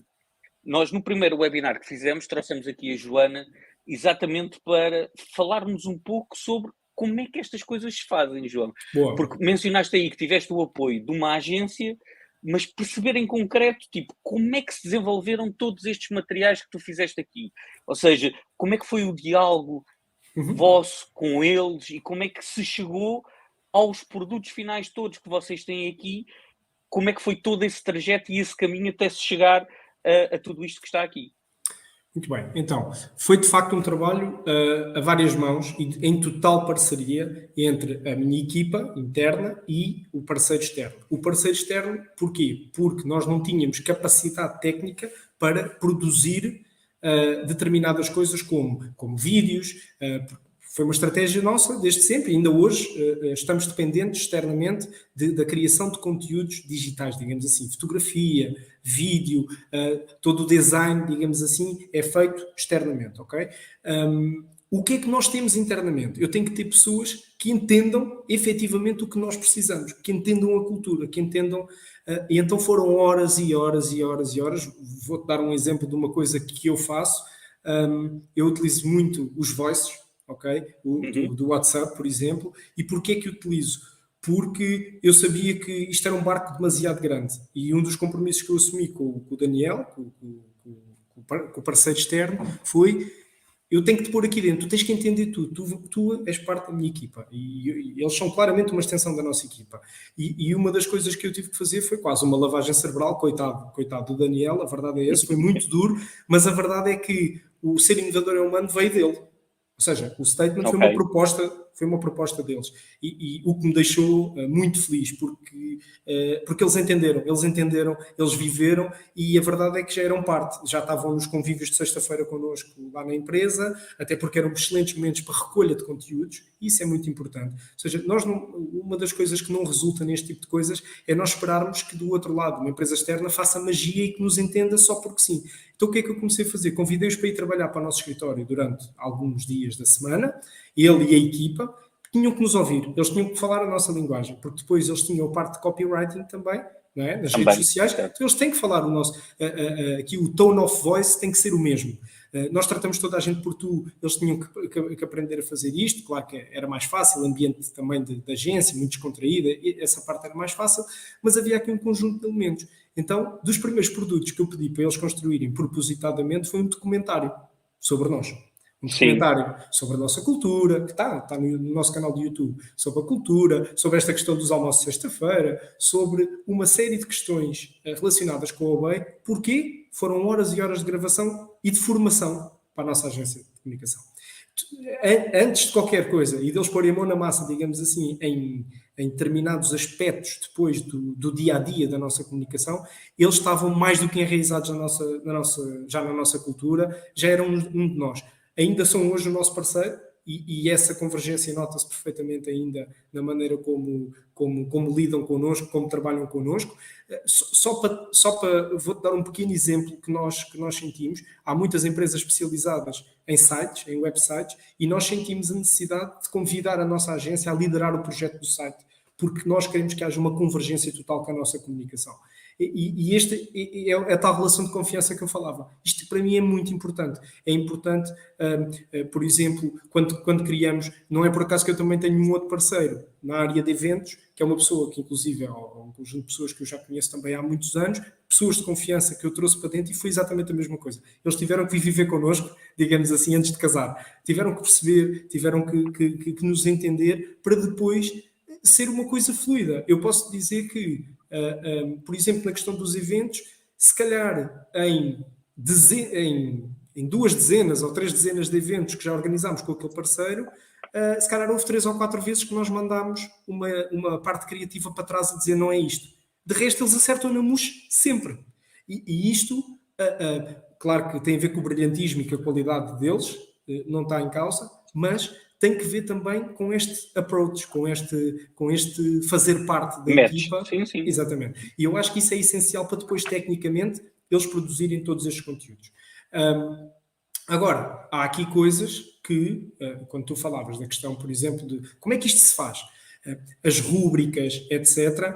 Nós, no primeiro webinar que fizemos, trouxemos aqui a Joana exatamente para falarmos um pouco sobre como é que estas coisas se fazem, João. Boa. Porque mencionaste aí que tiveste o apoio de uma agência, mas perceber em concreto, tipo, como é que se desenvolveram todos estes materiais que tu fizeste aqui? Ou seja, como é que foi o diálogo vosso com eles e como é que se chegou aos produtos finais todos que vocês têm aqui? Como é que foi todo esse trajeto e esse caminho até se chegar a tudo isto que está aqui? Muito bem, então, foi de facto um trabalho a várias mãos e em total parceria entre a minha equipa interna e o parceiro externo. O parceiro externo, porquê? Porque nós não tínhamos capacidade técnica para produzir determinadas coisas como vídeos. Foi uma estratégia nossa desde sempre, ainda hoje estamos dependentes externamente da criação de conteúdos digitais, digamos assim, fotografia, vídeo, todo o design, digamos assim, é feito externamente, ok? O que é que nós temos internamente? Eu tenho que ter pessoas que entendam efetivamente o que nós precisamos, que entendam a cultura, que entendam... e então foram horas e horas e horas e horas. Vou-te dar um exemplo de uma coisa que eu faço. Eu utilizo muito os voices, ok? Do WhatsApp, por exemplo. E porquê que utilizo? Porque eu sabia que isto era um barco demasiado grande. E um dos compromissos que eu assumi com o Daniel, com o parceiro externo, foi: eu tenho que te pôr aqui dentro, tu tens que entender tudo, tu és parte da minha equipa. E eles são claramente uma extensão da nossa equipa. E uma das coisas que eu tive que fazer foi quase uma lavagem cerebral, coitado do Daniel, a verdade é essa, foi muito duro, mas a verdade é que o ser inovador é humano veio dele. Ou seja, o statement foi uma proposta deles. E o que me deixou muito feliz, porque eles entenderam, eles viveram, e a verdade é que já eram parte, já estavam nos convívios de sexta-feira connosco lá na empresa, até porque eram excelentes momentos para recolha de conteúdos, e isso é muito importante. Ou seja, uma das coisas que não resulta neste tipo de coisas é nós esperarmos que do outro lado uma empresa externa faça magia e que nos entenda só porque sim. Então o que é que eu comecei a fazer? Convidei-os para ir trabalhar para o nosso escritório durante alguns dias da semana, ele e a equipa tinham que nos ouvir, eles tinham que falar a nossa linguagem, porque depois eles tinham a parte de copywriting também, não é? Nas redes sociais, então eles têm que falar o nosso, aqui o tone of voice tem que ser o mesmo. Nós tratamos toda a gente por tu, eles tinham que aprender a fazer isto, claro que era mais fácil, ambiente também de agência, muito descontraída, essa parte era mais fácil, mas havia aqui um conjunto de elementos. Então, dos primeiros produtos que eu pedi para eles construírem propositadamente foi um documentário sobre nós. Um documentário sobre a nossa cultura, que está no nosso canal de YouTube, sobre a cultura, sobre esta questão dos almoços de sexta-feira, sobre uma série de questões relacionadas com a OBEI. Porquê? Foram horas e horas de gravação e de formação para a nossa agência de comunicação. Antes de qualquer coisa, e deles porem a mão na massa, digamos assim, em determinados aspectos depois do dia-a-dia da nossa comunicação, eles estavam mais do que enraizados já na nossa cultura, já eram um de nós. Ainda são hoje o nosso parceiro, e essa convergência nota-se perfeitamente ainda na maneira como lidam connosco, como trabalham connosco. Vou-te dar um pequeno exemplo que nós sentimos. Há muitas empresas especializadas em sites, em websites, e nós sentimos a necessidade de convidar a nossa agência a liderar o projeto do site, porque nós queremos que haja uma convergência total com a nossa comunicação. E esta é a tal relação de confiança que eu falava. Isto para mim é muito importante. É importante, por exemplo, quando criamos, não é por acaso que eu também tenho um outro parceiro na área de eventos, que é uma pessoa que inclusive é um conjunto de pessoas que eu já conheço também há muitos anos, pessoas de confiança que eu trouxe para dentro, e foi exatamente a mesma coisa. Eles tiveram que viver connosco, digamos assim, antes de casar. Tiveram que perceber, tiveram que nos entender para depois ser uma coisa fluida. Eu posso dizer que por exemplo, na questão dos eventos, se calhar em 2 dezenas ou 3 dezenas de eventos que já organizámos com aquele parceiro, se calhar houve 3 ou 4 vezes que nós mandámos uma parte criativa para trás a dizer não é isto. De resto, eles acertam na mousse sempre. E isto, claro que tem a ver com o brilhantismo e com a qualidade deles, não está em causa, mas tem que ver também com este approach, com este fazer parte da equipa. Sim, sim. Exatamente. E eu acho que isso é essencial para depois, tecnicamente, eles produzirem todos estes conteúdos. Agora, há aqui coisas que, quando tu falavas da questão, por exemplo, de como é que isto se faz, as rúbricas, etc.,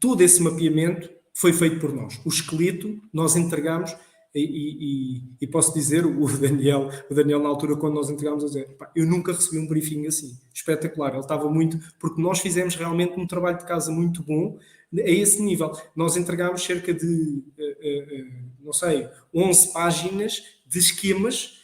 todo esse mapeamento foi feito por nós. O esqueleto nós entregamos. E posso dizer, o Daniel na altura, quando nós entregámos, a dizer, eu nunca recebi um briefing assim, espetacular, ele estava muito, porque nós fizemos realmente um trabalho de casa muito bom, a esse nível. Nós entregámos cerca de, 11 páginas de esquemas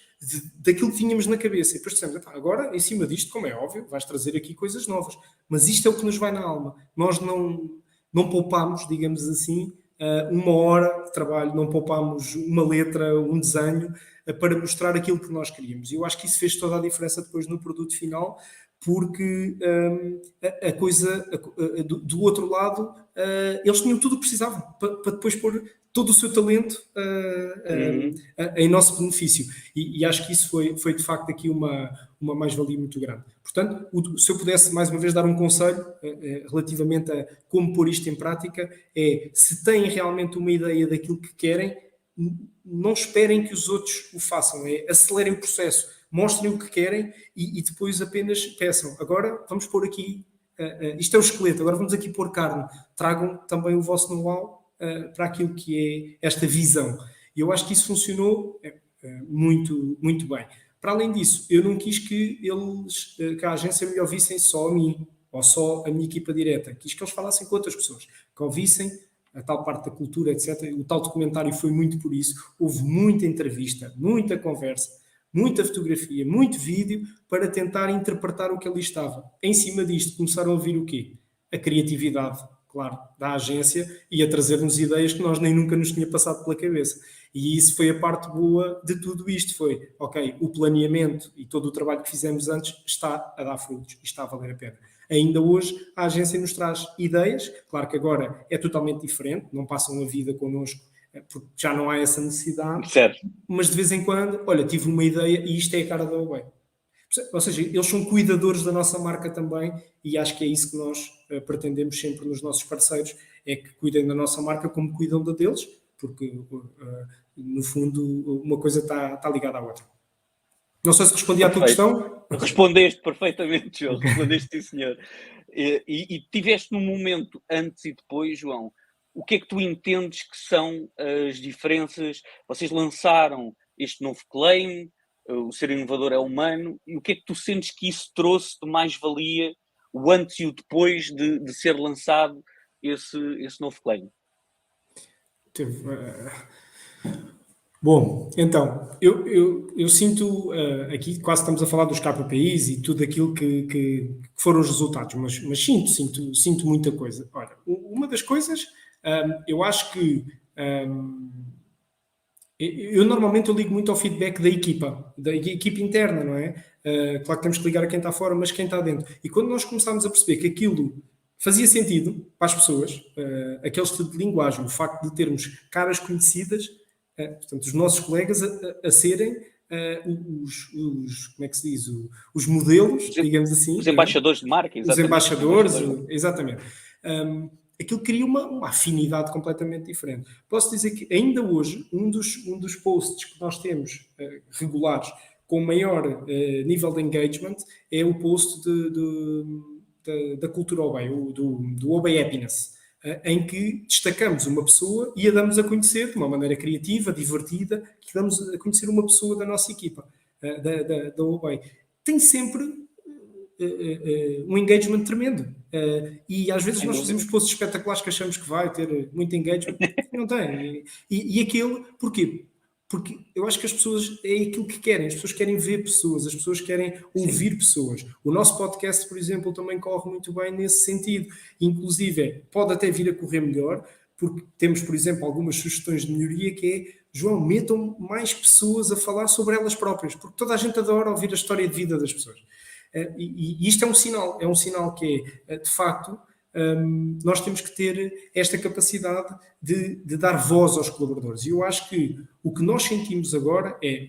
daquilo que tínhamos na cabeça, e depois dissemos, agora, em cima disto, como é óbvio, vais trazer aqui coisas novas, mas isto é o que nos vai na alma. Nós não poupámos, digamos assim, 1 hora de trabalho, não poupámos uma letra, um desenho, para mostrar aquilo que nós queríamos. E eu acho que isso fez toda a diferença depois no produto final, porque a coisa do outro lado, eles tinham tudo o que precisavam para depois pôr todo o seu talento em nosso benefício. E acho que isso foi de facto aqui uma mais-valia muito grande. Portanto, se eu pudesse mais uma vez dar um conselho relativamente a como pôr isto em prática, se têm realmente uma ideia daquilo que querem, não esperem que os outros o façam, acelerem o processo, mostrem o que querem e depois apenas peçam. Agora vamos pôr aqui, isto é o esqueleto, agora vamos aqui pôr carne. Tragam também o vosso know-how para aquilo que é esta visão. E eu acho que isso funcionou muito, muito bem. Para além disso, eu não quis que a agência me ouvissem só a mim, ou só a minha equipa direta. Quis que eles falassem com outras pessoas, que ouvissem a tal parte da cultura, etc. O tal documentário foi muito por isso. Houve muita entrevista, muita conversa, muita fotografia, muito vídeo para tentar interpretar o que ali estava. Em cima disto, começaram a ouvir o quê? A criatividade, claro, da agência, e a trazer-nos ideias que nós nem nunca nos tinha passado pela cabeça. E isso foi a parte boa de tudo isto. Foi, ok, o planeamento e todo o trabalho que fizemos antes está a dar frutos e está a valer a pena. Ainda hoje a agência nos traz ideias, claro que agora é totalmente diferente, não passam a vida connosco porque já não há essa necessidade, certo. Mas de vez em quando, olha, tive uma ideia e isto é a cara da Huawei. Ou seja, eles são cuidadores da nossa marca também, e acho que é isso que nós pretendemos sempre nos nossos parceiros, é que cuidem da nossa marca como cuidam da deles, porque no fundo uma coisa está ligada à outra. Não sei se respondi à tua questão. Respondeste perfeitamente, João, respondeste sim, senhor. E tiveste num momento antes e depois, João, o que é que tu entendes que são as diferenças? Vocês lançaram este novo claim, o ser inovador é humano, e o que é que tu sentes que isso trouxe de mais-valia, o antes e o depois de ser lançado esse novo claim? Bom, então, eu sinto, aqui quase estamos a falar dos KPIs e tudo aquilo que foram os resultados, mas sinto muita coisa. Ora, uma das coisas, eu acho que eu normalmente ligo muito ao feedback da equipa interna, não é? Claro que temos que ligar a quem está fora, mas quem está dentro. E quando nós começámos a perceber que aquilo fazia sentido para as pessoas, aquele estilo de linguagem, o facto de termos caras conhecidas, portanto, os nossos colegas a serem como é que se diz? Os modelos, digamos assim. Os embaixadores de marca, exatamente. Os embaixadores, exatamente. Aquilo cria uma afinidade completamente diferente. Posso dizer que ainda hoje, um dos posts que nós temos regulares com maior nível de engagement é o post da cultura OBEI, do OBEI Happiness, em que destacamos uma pessoa e a damos a conhecer de uma maneira criativa, divertida, que damos a conhecer uma pessoa da nossa equipa, da OBEI. Tem sempre um engagement tremendo. E às vezes nós fazemos posts espetaculares que achamos que vai ter muito engagement, não tem. E aquele, porquê? Porque eu acho que as pessoas é aquilo que querem, as pessoas querem ver pessoas, as pessoas querem ouvir pessoas. O nosso podcast, por exemplo, também corre muito bem nesse sentido. Inclusive, pode até vir a correr melhor, porque temos, por exemplo, algumas sugestões de melhoria que é, João, metam mais pessoas a falar sobre elas próprias, porque toda a gente adora ouvir a história de vida das pessoas. E isto é um sinal que é, de facto, nós temos que ter esta capacidade de dar voz aos colaboradores. E eu acho que o que nós sentimos agora é,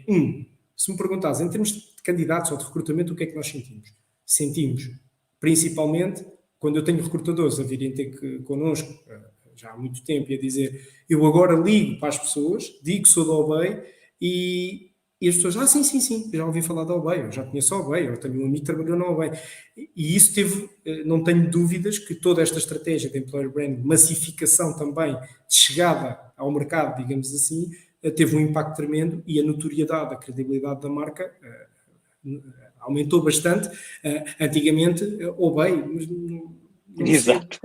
se me perguntares, em termos de candidatos ou de recrutamento, o que é que nós sentimos? Sentimos, principalmente, quando eu tenho recrutadores a virem ter connosco já há muito tempo e a dizer, eu agora ligo para as pessoas, digo que sou da OBEI e as pessoas, sim, já ouvi falar da OBEI, eu já conheço a OBEI, eu tenho um amigo que trabalhou na OBEI. E isso não tenho dúvidas que toda esta estratégia de employer brand, massificação também, de chegada ao mercado, digamos assim, teve um impacto tremendo e a notoriedade, a credibilidade da marca aumentou bastante. Antigamente, OBEI, mas exato.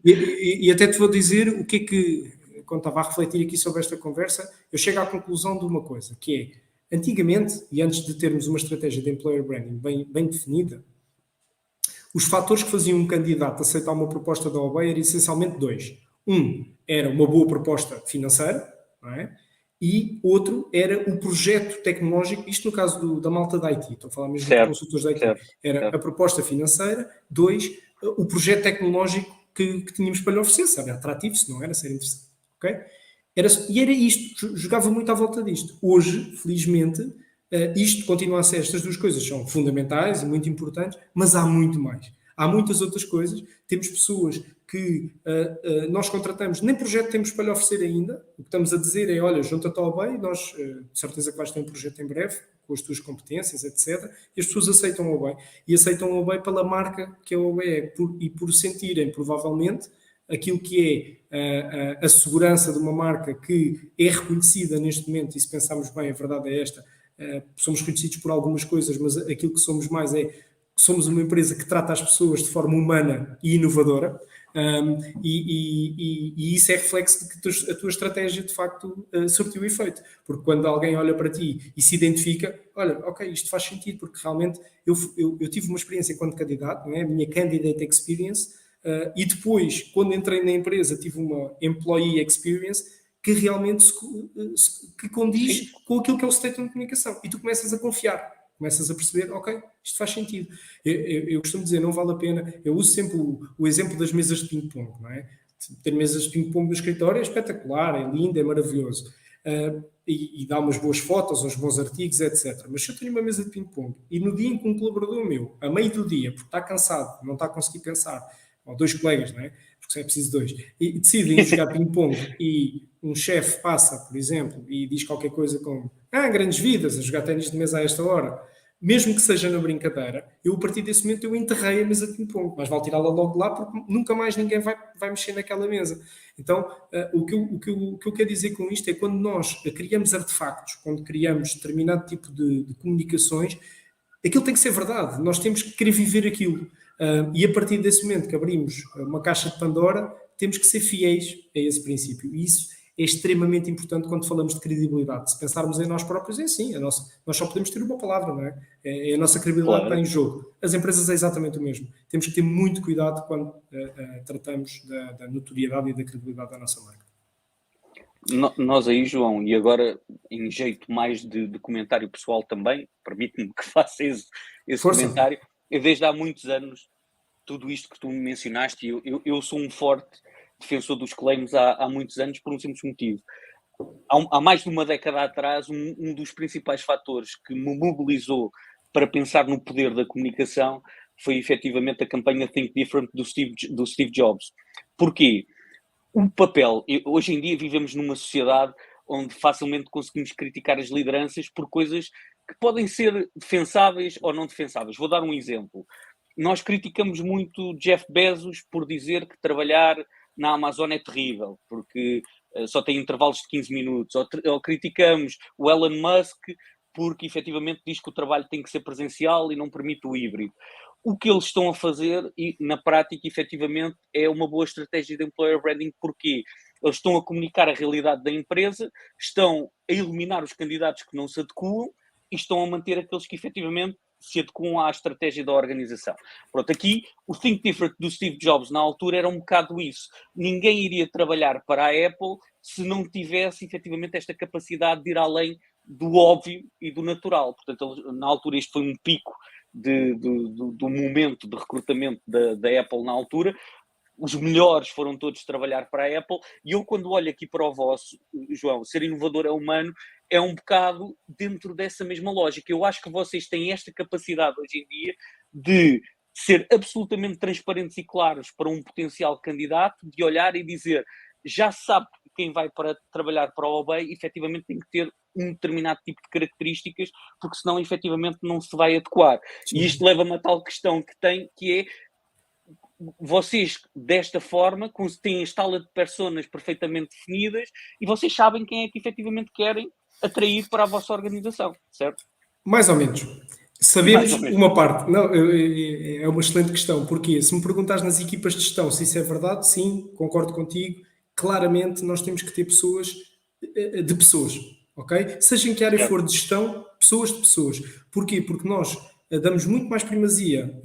E até te vou dizer o que é que, quando estava a refletir aqui sobre esta conversa, eu chego à conclusão de uma coisa, que é, antigamente, e antes de termos uma estratégia de employer branding bem definida, os fatores que faziam um candidato aceitar uma proposta da OBEI eram essencialmente dois. Era uma boa proposta financeira, não é? E outro era o projeto tecnológico, isto no caso da malta da IT, estou a falar mesmo de consultores da IT. Era a proposta financeira, 2, o projeto tecnológico que tínhamos para lhe oferecer, sabe? Atrativo, se não era, ser interessante. Ok? Era isto, jogava muito à volta disto. Hoje, felizmente, isto continua a ser, estas duas coisas são fundamentais e muito importantes, mas há muito mais. Há muitas outras coisas. Temos pessoas que nós contratamos, nem projeto temos para lhe oferecer ainda. O que estamos a dizer é, olha, junta-te ao OBEI, nós, de certeza que vais ter um projeto em breve, com as tuas competências, etc. E as pessoas aceitam o OBEI. E aceitam o OBEI pela marca que a OBEI é, e por sentirem, provavelmente, aquilo que é a segurança de uma marca que é reconhecida neste momento, e se pensarmos bem, a verdade é esta, somos reconhecidos por algumas coisas, mas aquilo que somos mais é que somos uma empresa que trata as pessoas de forma humana e inovadora, e isso é reflexo de que a tua estratégia de facto surtiu efeito, porque quando alguém olha para ti e se identifica, olha, ok, isto faz sentido, porque realmente eu tive uma experiência enquanto candidato, não é? A minha candidate experience, e depois, quando entrei na empresa, tive uma employee experience que realmente que condiz com aquilo que é o statement de comunicação. E tu começas a confiar, começas a perceber, ok, isto faz sentido. Eu costumo dizer, não vale a pena, eu uso sempre o exemplo das mesas de ping-pong, não é? Ter mesas de ping-pong no escritório é espetacular, é lindo, é maravilhoso. E dá umas boas fotos, uns bons artigos, etc. Mas se eu tenho uma mesa de ping-pong e no dia em que um colaborador meu, a meio do dia, porque está cansado, não está a conseguir pensar, ou 2 colegas, não é? Porque é preciso 2, e decidem jogar ping-pong e um chefe passa, por exemplo, e diz qualquer coisa como grandes vidas a jogar ténis de mesa a esta hora, mesmo que seja na brincadeira, eu a partir desse momento eu enterrei a mesa de ping-pong, mas vou tirá-la logo de lá porque nunca mais ninguém vai mexer naquela mesa. Então, o que eu quero dizer com isto é quando nós criamos artefactos, quando criamos determinado tipo de comunicações, aquilo tem que ser verdade, nós temos que querer viver aquilo. E a partir desse momento que abrimos uma caixa de Pandora, temos que ser fiéis a esse princípio. E isso é extremamente importante quando falamos de credibilidade. Se pensarmos em nós próprios, é assim, nós só podemos ter uma palavra, não é? É a nossa credibilidade que está em jogo. As empresas é exatamente o mesmo. Temos que ter muito cuidado quando tratamos da notoriedade e da credibilidade da nossa marca. Nós aí, João, e agora em jeito mais de comentário pessoal também, permite-me que faça esse comentário. Eu desde há muitos anos tudo isto que tu mencionaste, eu sou um forte defensor dos claims há muitos anos por um simples motivo. Há mais de uma década atrás, um dos principais fatores que me mobilizou para pensar no poder da comunicação foi efetivamente a campanha Think Different do Steve Jobs. Porquê? O papel, hoje em dia vivemos numa sociedade onde facilmente conseguimos criticar as lideranças por coisas que podem ser defensáveis ou não defensáveis. Vou dar um exemplo. Nós criticamos muito Jeff Bezos por dizer que trabalhar na Amazon é terrível, porque só tem intervalos de 15 minutos. Ou criticamos o Elon Musk porque efetivamente diz que o trabalho tem que ser presencial e não permite o híbrido. O que eles estão a fazer, e na prática, efetivamente, é uma boa estratégia de employer branding. Porquê? Eles estão a comunicar a realidade da empresa, estão a eliminar os candidatos que não se adequam e estão a manter aqueles que efetivamente se adequam à estratégia da organização. Pronto, aqui o Think Different do Steve Jobs na altura era um bocado isso. Ninguém iria trabalhar para a Apple se não tivesse efetivamente esta capacidade de ir além do óbvio e do natural. Portanto, na altura isto foi um pico do momento de recrutamento da Apple na altura. Os melhores foram todos trabalhar para a Apple, e eu quando olho aqui para o vosso, João, ser inovador é humano, é um bocado dentro dessa mesma lógica. Eu acho que vocês têm esta capacidade hoje em dia de ser absolutamente transparentes e claros para um potencial candidato, de olhar e dizer, já sabe que quem vai para trabalhar para a OBEI efetivamente tem que ter um determinado tipo de características, porque senão efetivamente não se vai adequar. Sim. E isto leva-me a tal questão que é, vocês, desta forma, têm a escala de personas perfeitamente definidas e vocês sabem quem é que efetivamente querem atrair para a vossa organização, certo? Mais ou menos. Sabemos uma parte. Não, é uma excelente questão. Porquê? Se me perguntares nas equipas de gestão se isso é verdade, sim, concordo contigo. Claramente, nós temos que ter pessoas de pessoas, ok? Seja em que área for de gestão, pessoas de pessoas. Porquê? Porque nós damos muito mais primazia,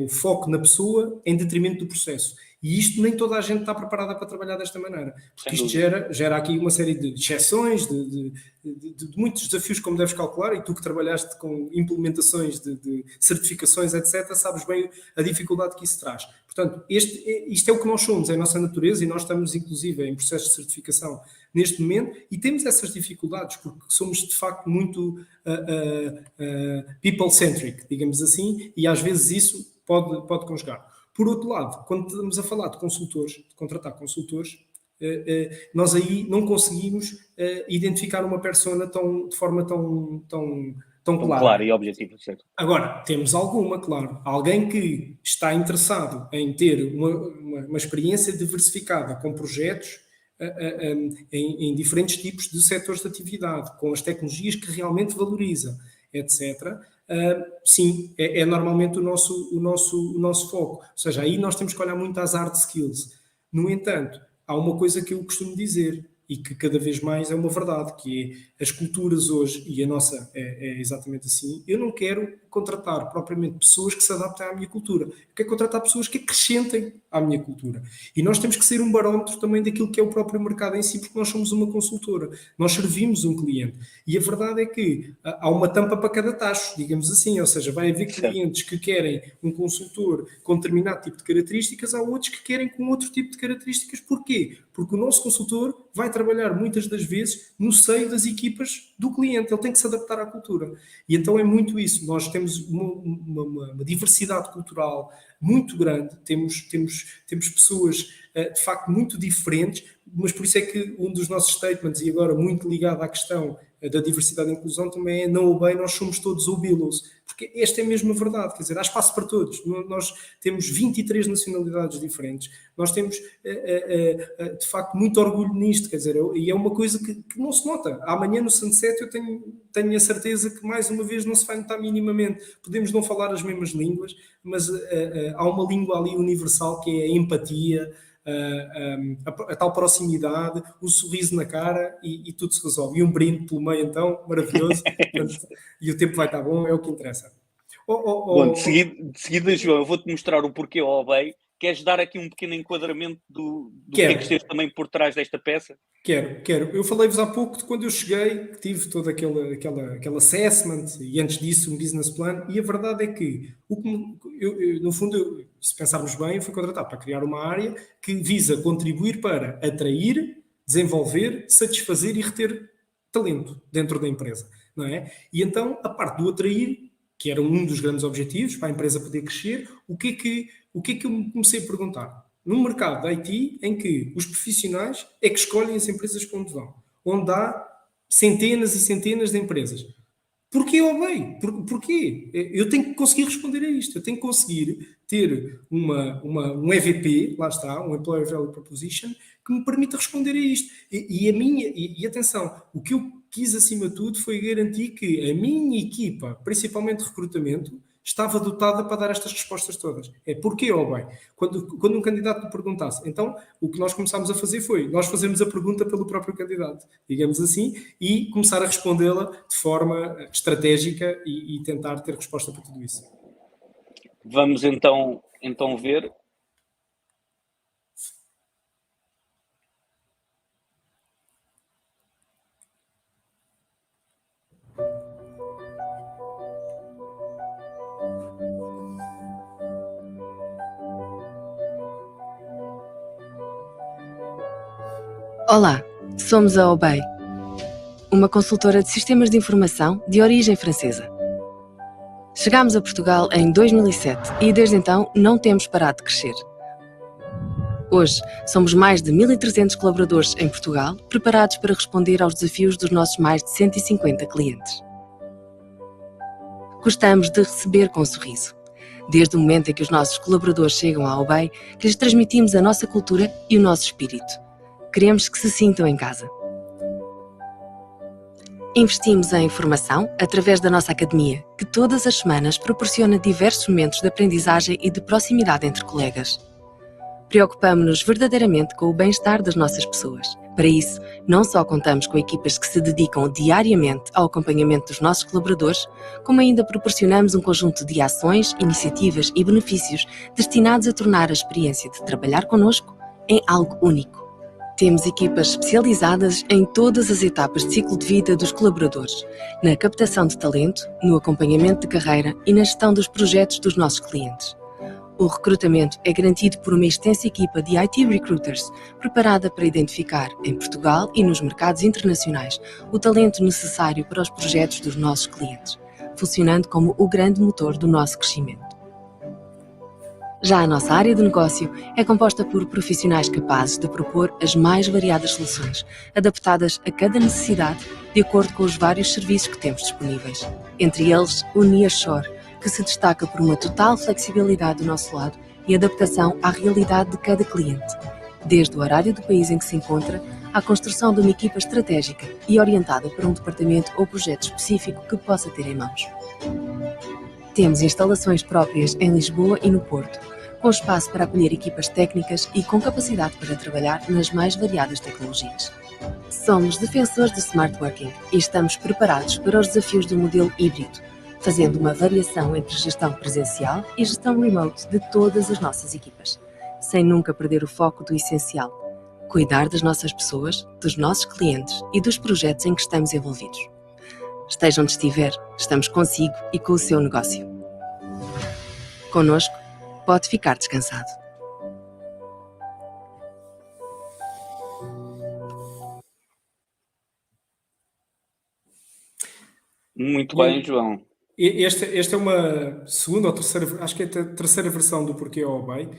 o foco na pessoa em detrimento do processo. E isto nem toda a gente está preparada para trabalhar desta maneira. Porque isto gera aqui uma série de exceções, de muitos desafios, como deves calcular, e tu que trabalhaste com implementações de certificações, etc., sabes bem a dificuldade que isso traz. Portanto, isto é o que nós somos, é a nossa natureza, e nós estamos, inclusive, em processo de certificação neste momento, e temos essas dificuldades, porque somos, de facto, muito people-centric, digamos assim, e às vezes isso pode conjugar. Por outro lado, quando estamos a falar de consultores, de contratar consultores, nós aí não conseguimos identificar uma persona de forma tão clara e objetiva, certo? Agora, temos alguma, claro. Alguém que está interessado em ter uma experiência diversificada com projetos em diferentes tipos de setores de atividade, com as tecnologias que realmente valoriza, etc., sim, é normalmente o nosso foco. Ou seja, aí nós temos que olhar muito às hard skills. No entanto, há uma coisa que eu costumo dizer e que cada vez mais é uma verdade, que é as culturas hoje, e a nossa é exatamente assim, eu não quero contratar propriamente pessoas que se adaptem à minha cultura. Eu quero contratar pessoas que acrescentem à minha cultura. E nós temos que ser um barómetro também daquilo que é o próprio mercado em si, porque nós somos uma consultora. Nós servimos um cliente. E a verdade é que há uma tampa para cada tacho, digamos assim. Ou seja, vai haver clientes que querem um consultor com determinado tipo de características, há outros que querem com outro tipo de características. Porquê? Porque o nosso consultor vai trabalhar muitas das vezes no seio das equipas do cliente. Ele tem que se adaptar à cultura. E então é muito isso. Nós temos uma diversidade cultural muito grande, temos pessoas de facto muito diferentes, mas por isso é que um dos nossos statements, e agora muito ligado à questão da diversidade e inclusão, também é não ou bem, nós somos todos ou billows, porque esta é mesmo a verdade, quer dizer, há espaço para todos. Nós temos 23 nacionalidades diferentes, nós temos de facto muito orgulho nisto, quer dizer, e é uma coisa que não se nota. Amanhã no Sunset eu tenho a certeza que mais uma vez não se vai notar minimamente. Podemos não falar as mesmas línguas, mas há uma língua ali universal que é a empatia, a tal proximidade, o sorriso na cara e tudo se resolve. E um brinde pelo meio, então, maravilhoso. Portanto, e o tempo vai estar bom, é o que interessa. Bom, de seguida, João, eu vou-te mostrar o porquê ao OBEI Queres dar aqui um pequeno enquadramento do que Quero. é que esteve também por trás desta peça? Quero. Eu falei-vos há pouco de quando eu cheguei, que tive todo aquele assessment e antes disso um business plan, e a verdade é que, no fundo, se pensarmos bem, eu fui contratado para criar uma área que visa contribuir para atrair, desenvolver, satisfazer e reter talento dentro da empresa, não é? E então, a parte do atrair, que era um dos grandes objetivos para a empresa poder crescer, o que é que eu me comecei a perguntar? Num mercado de IT em que os profissionais é que escolhem as empresas para onde vão, onde há centenas e centenas de empresas. Porquê, bem? Porquê? Eu tenho que conseguir responder a isto. Eu tenho que conseguir ter um EVP, lá está, um Employer Value Proposition, que me permita responder a isto. E atenção, o que eu quis acima de tudo foi garantir que a minha equipa, principalmente de recrutamento, estava dotada para dar estas respostas todas. Porquê, bem? Quando um candidato me perguntasse, então o que nós começámos a fazer foi, nós fazemos a pergunta pelo próprio candidato, digamos assim, e começar a respondê-la de forma estratégica e tentar ter resposta para tudo isso. Vamos então ver. Olá, somos a Obey, uma consultora de sistemas de informação de origem francesa. Chegámos a Portugal em 2007 e desde então não temos parado de crescer. Hoje, somos mais de 1.300 colaboradores em Portugal, preparados para responder aos desafios dos nossos mais de 150 clientes. Gostamos de receber com um sorriso. Desde o momento em que os nossos colaboradores chegam à Obey, que lhes transmitimos a nossa cultura e o nosso espírito. Queremos que se sintam em casa. Investimos em formação através da nossa academia, que todas as semanas proporciona diversos momentos de aprendizagem e de proximidade entre colegas. Preocupamos-nos verdadeiramente com o bem-estar das nossas pessoas. Para isso, não só contamos com equipas que se dedicam diariamente ao acompanhamento dos nossos colaboradores, como ainda proporcionamos um conjunto de ações, iniciativas e benefícios destinados a tornar a experiência de trabalhar connosco em algo único. Temos equipas especializadas em todas as etapas de ciclo de vida dos colaboradores, na captação de talento, no acompanhamento de carreira e na gestão dos projetos dos nossos clientes. O recrutamento é garantido por uma extensa equipa de IT Recruiters, preparada para identificar, em Portugal e nos mercados internacionais, o talento necessário para os projetos dos nossos clientes, funcionando como o grande motor do nosso crescimento. Já a nossa área de negócio é composta por profissionais capazes de propor as mais variadas soluções, adaptadas a cada necessidade de acordo com os vários serviços que temos disponíveis. Entre eles, o Nearshore, que se destaca por uma total flexibilidade do nosso lado e adaptação à realidade de cada cliente, desde o horário do país em que se encontra à construção de uma equipa estratégica e orientada para um departamento ou projeto específico que possa ter em mãos. Temos instalações próprias em Lisboa e no Porto, com espaço para acolher equipas técnicas e com capacidade para trabalhar nas mais variadas tecnologias. Somos defensores de Smart Working e estamos preparados para os desafios do modelo híbrido, fazendo uma variação entre gestão presencial e gestão remote de todas as nossas equipas, sem nunca perder o foco do essencial: cuidar das nossas pessoas, dos nossos clientes e dos projetos em que estamos envolvidos. Esteja onde estiver, estamos consigo e com o seu negócio. Connosco, pode ficar descansado. Muito bem, João. Esta é uma segunda ou terceira, acho que é a terceira versão do Porquê Obey.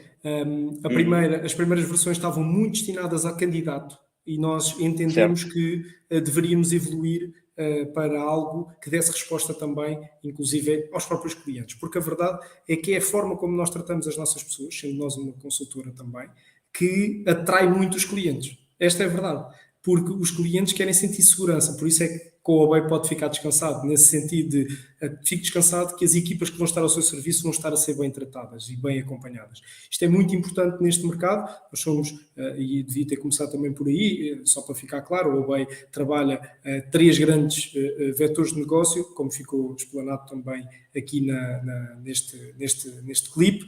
As primeiras versões estavam muito destinadas a candidato e nós entendemos que deveríamos evoluir para algo que desse resposta também, inclusive, aos próprios clientes. Porque a verdade é que é a forma como nós tratamos as nossas pessoas, sendo nós uma consultora também, que atrai muito os clientes. Esta é a verdade. Porque os clientes querem sentir segurança. Por isso é que com o OBEI pode ficar descansado, nesse sentido de fique descansado que as equipas que vão estar ao seu serviço vão estar a ser bem tratadas e bem acompanhadas. Isto é muito importante neste mercado. Nós somos, e devia ter começado também por aí, só para ficar claro, o OBEI trabalha 3 grandes vetores de negócio, como ficou explanado também aqui neste clipe.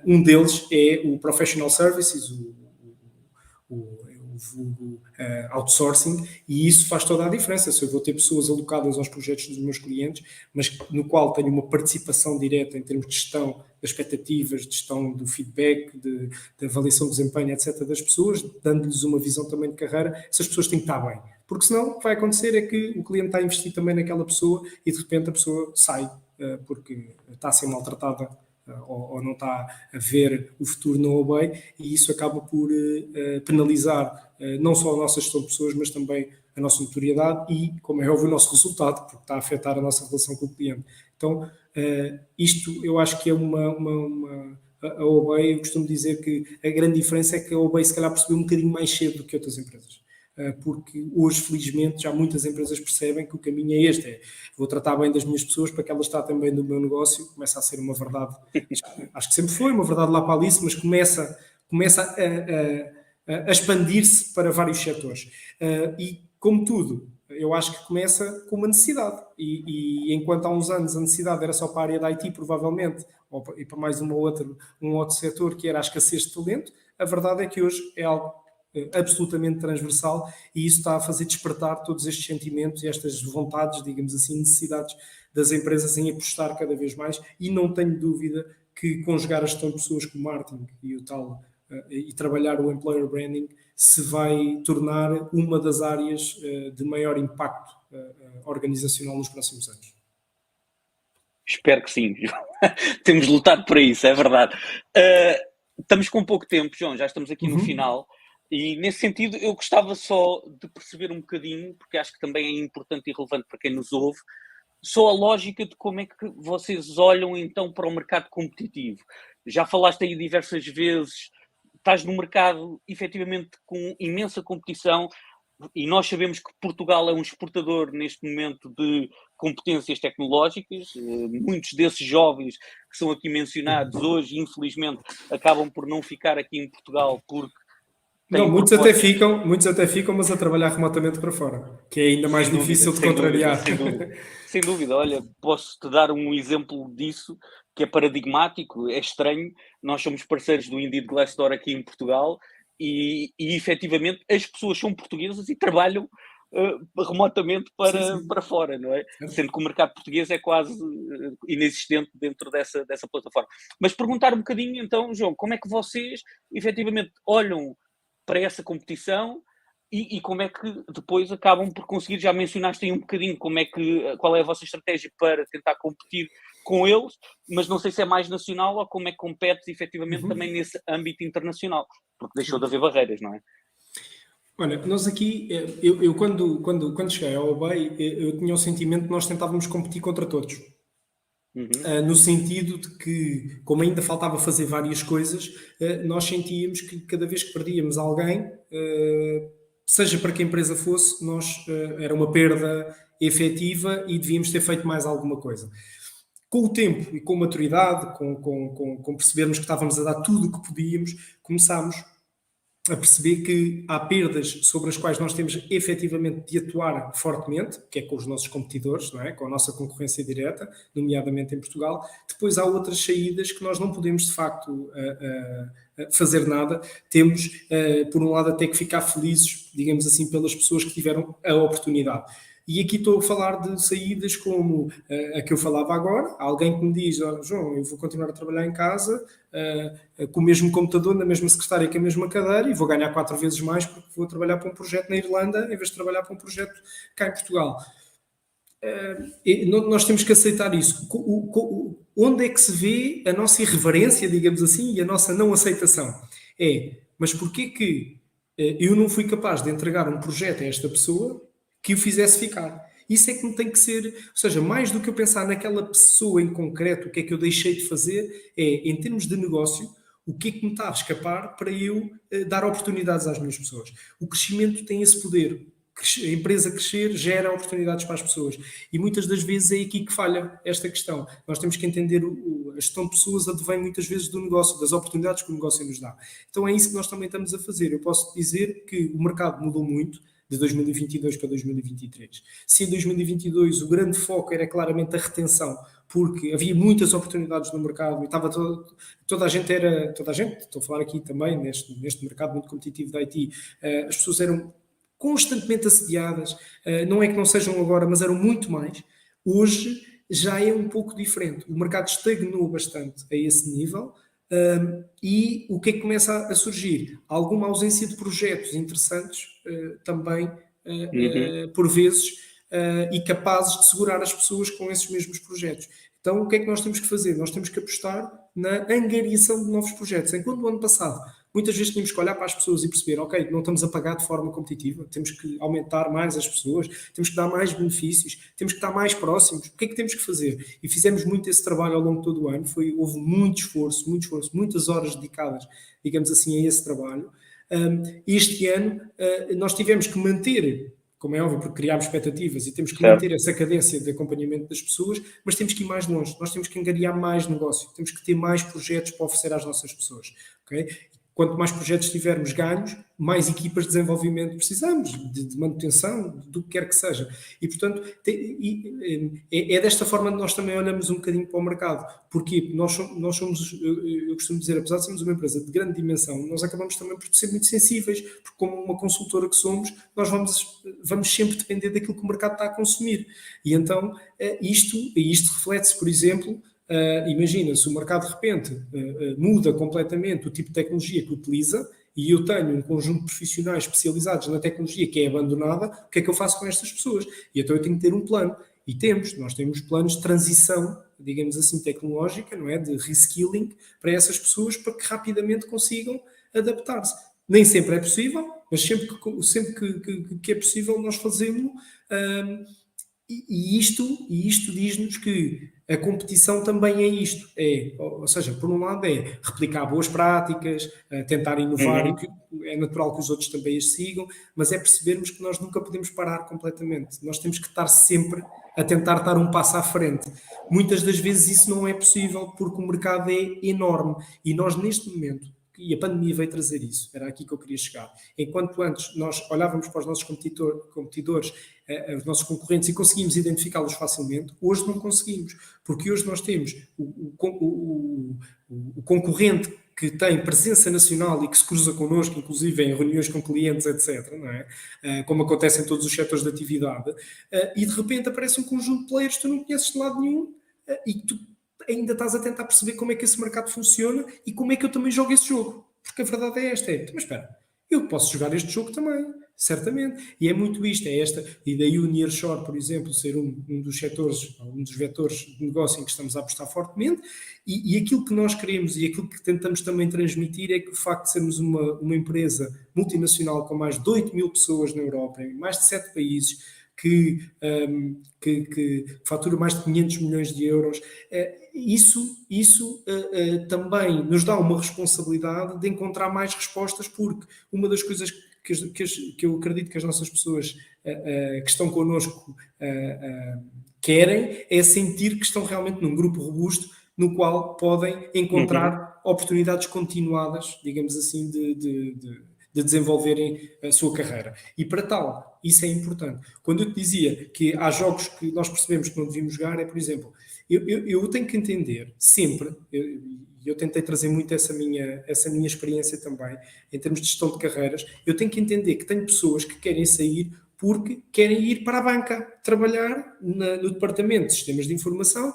Um deles é o Professional Services, o outsourcing, e isso faz toda a diferença. Se eu vou ter pessoas alocadas aos projetos dos meus clientes, mas no qual tenho uma participação direta em termos de gestão das expectativas, de gestão do feedback, de avaliação de desempenho, etc., das pessoas, dando-lhes uma visão também de carreira, essas pessoas têm que estar bem. Porque senão o que vai acontecer é que o cliente está a investir também naquela pessoa e de repente a pessoa sai porque está a ser maltratada ou não está a ver o futuro no OBEI, e isso acaba por penalizar não só a nossa gestão de pessoas, mas também a nossa notoriedade e, como é óbvio, o nosso resultado, porque está a afetar a nossa relação com o cliente. Então, isto eu acho que é a OBEI, eu costumo dizer que a grande diferença é que a OBEI se calhar percebeu um bocadinho mais cedo do que outras empresas. Porque hoje, felizmente, já muitas empresas percebem que o caminho é este, vou tratar bem das minhas pessoas para que elas tratem bem do meu negócio. Começa a ser uma verdade, acho que sempre foi uma verdade lá para Alice, mas começa a expandir-se para vários setores. E, como tudo, eu acho que começa com uma necessidade. E enquanto há uns anos a necessidade era só para a área da IT, provavelmente, e para mais um outro setor, que era a escassez de talento, a verdade é que hoje é algo absolutamente transversal, e isso está a fazer despertar todos estes sentimentos e estas vontades, digamos assim, necessidades das empresas em apostar cada vez mais, e não tenho dúvida que conjugar a gestão de pessoas com o marketing e trabalhar o employer branding se vai tornar uma das áreas de maior impacto organizacional nos próximos anos. Espero que sim. Temos lutado para isso, é verdade. Estamos com pouco tempo, João, já estamos aqui no final. E, nesse sentido, eu gostava só de perceber um bocadinho, porque acho que também é importante e relevante para quem nos ouve, só a lógica de como é que vocês olham, então, para o mercado competitivo. Já falaste aí diversas vezes, estás no mercado, efetivamente, com imensa competição, e nós sabemos que Portugal é um exportador, neste momento, de competências tecnológicas. Muitos desses jovens que são aqui mencionados hoje, infelizmente, acabam por não ficar aqui em Portugal porque não, muitos até ficam, mas a trabalhar remotamente para fora, que é ainda mais difícil de contrariar. Sem dúvida. Olha, posso-te dar um exemplo disso, que é paradigmático, é estranho. Nós somos parceiros do Indeed Glassdoor aqui em Portugal e efetivamente as pessoas são portuguesas e trabalham remotamente para fora, não é? Sendo que o mercado português é quase inexistente dentro dessa plataforma. Mas perguntar um bocadinho, então, João, como é que vocês efetivamente olham para essa competição e como é que depois acabam por conseguir, já mencionaste aí um bocadinho qual é a vossa estratégia para tentar competir com eles, mas não sei se é mais nacional ou como é que competes efetivamente também nesse âmbito internacional, porque deixou de haver barreiras, não é? Olha, nós aqui, eu quando cheguei ao OBEI, eu tinha o sentimento que nós tentávamos competir contra todos. No sentido de que, como ainda faltava fazer várias coisas, nós sentíamos que cada vez que perdíamos alguém, seja para que a empresa fosse, era uma perda efetiva e devíamos ter feito mais alguma coisa. Com o tempo e com a maturidade, com percebermos que estávamos a dar tudo o que podíamos, começámos a perceber que há perdas sobre as quais nós temos efetivamente de atuar fortemente, que é com os nossos competidores, não é? Com a nossa concorrência direta, nomeadamente em Portugal. Depois há outras saídas que nós não podemos, de facto, fazer nada. Temos, por um lado, até que ficar felizes, digamos assim, pelas pessoas que tiveram a oportunidade. E aqui estou a falar de saídas como a que eu falava agora. Alguém que me diz, João, eu vou continuar a trabalhar em casa, com o mesmo computador, na mesma secretária, com a mesma cadeira, e vou ganhar 4 vezes mais porque vou trabalhar para um projeto na Irlanda em vez de trabalhar para um projeto cá em Portugal. Nós temos que aceitar isso. Onde é que se vê a nossa irreverência, digamos assim, e a nossa não aceitação? Mas porquê que eu não fui capaz de entregar um projeto a esta pessoa que o fizesse ficar? Isso é que não tem que ser, ou seja, mais do que eu pensar naquela pessoa em concreto, o que é que eu deixei de fazer, em termos de negócio, o que é que me está a escapar para eu dar oportunidades às minhas pessoas. O crescimento tem esse poder. a empresa crescer gera oportunidades para as pessoas. E muitas das vezes é aqui que falha esta questão. Nós temos que entender a gestão de pessoas advém muitas vezes do negócio, das oportunidades que o negócio nos dá. Então é isso que nós também estamos a fazer. Eu posso dizer que o mercado mudou muito de 2022 para 2023. Se em 2022 o grande foco era claramente a retenção, porque havia muitas oportunidades no mercado e estava toda a gente, estou a falar aqui também neste mercado muito competitivo da IT, as pessoas eram constantemente assediadas, não é que não sejam agora, mas eram muito mais. Hoje já é um pouco diferente. O mercado estagnou bastante a esse nível e o que é que começa a surgir? Alguma ausência de projetos interessantes também, por vezes, e capazes de segurar as pessoas com esses mesmos projetos. Então, o que é que nós temos que fazer? Nós temos que apostar na angariação de novos projetos. Enquanto no ano passado, muitas vezes tínhamos que olhar para as pessoas e perceber, ok, não estamos a pagar de forma competitiva, temos que aumentar mais as pessoas, temos que dar mais benefícios, temos que estar mais próximos. O que é que temos que fazer? E fizemos muito esse trabalho ao longo de todo o ano. Houve muito esforço, muitas horas dedicadas, digamos assim, a esse trabalho. Este ano, nós tivemos que manter, como é óbvio, porque criámos expectativas e temos que manter essa cadência de acompanhamento das pessoas, mas temos que ir mais longe, nós temos que angariar mais negócio, temos que ter mais projetos para oferecer às nossas pessoas, ok? Quanto mais projetos tivermos ganhos, mais equipas de desenvolvimento precisamos, de manutenção, do que quer que seja. E, portanto, é desta forma que nós também olhamos um bocadinho para o mercado. Porquê? Nós somos, eu costumo dizer, apesar de sermos uma empresa de grande dimensão, nós acabamos também por ser muito sensíveis, porque como uma consultora que somos, nós vamos sempre depender daquilo que o mercado está a consumir. E então, isto reflete-se, por exemplo, imagina, se o mercado de repente muda completamente o tipo de tecnologia que utiliza e eu tenho um conjunto de profissionais especializados na tecnologia que é abandonada, o que é que eu faço com estas pessoas? E então eu tenho que ter um plano. E nós temos planos de transição, digamos assim, tecnológica, não é? De reskilling para essas pessoas para que rapidamente consigam adaptar-se. Nem sempre é possível, mas sempre que é possível nós fazemos. E isto diz-nos que a competição também é isto. Ou seja, por um lado é replicar boas práticas, tentar inovar, e que é natural que os outros também as sigam, mas é percebermos que nós nunca podemos parar completamente. Nós temos que estar sempre a tentar dar um passo à frente. Muitas das vezes isso não é possível porque o mercado é enorme e nós neste momento, e a pandemia veio trazer isso, era aqui que eu queria chegar. Enquanto antes nós olhávamos para os nossos competidores, os nossos concorrentes e conseguimos identificá-los facilmente, hoje não conseguimos, porque hoje nós temos o concorrente que tem presença nacional e que se cruza connosco, inclusive em reuniões com clientes, etc., não é? Como acontece em todos os setores de atividade, e de repente aparece um conjunto de players que tu não conheces de lado nenhum e que tu ainda estás a tentar perceber como é que esse mercado funciona e como é que eu também jogo esse jogo. Porque a verdade é esta, mas espera, eu posso jogar este jogo também, certamente. E é muito isto, é esta. E daí o nearshore, por exemplo, ser um dos setores, um dos vetores de negócio em que estamos a apostar fortemente. E aquilo que nós queremos e aquilo que tentamos também transmitir é que o facto de sermos uma empresa multinacional com mais de 8 mil pessoas na Europa, em mais de 7 países, que fatura mais de 500 milhões de euros, isso também nos dá uma responsabilidade de encontrar mais respostas, porque uma das coisas que eu acredito que as nossas pessoas que estão connosco querem é sentir que estão realmente num grupo robusto no qual podem encontrar oportunidades continuadas, digamos assim, de desenvolverem a sua carreira. E para tal, isso é importante. Quando eu te dizia que há jogos que nós percebemos que não devíamos jogar, por exemplo, eu tenho que entender sempre, eu tentei trazer muito essa minha experiência também, em termos de gestão de carreiras, eu tenho que entender que tenho pessoas que querem sair porque querem ir para a banca, trabalhar no departamento de sistemas de informação,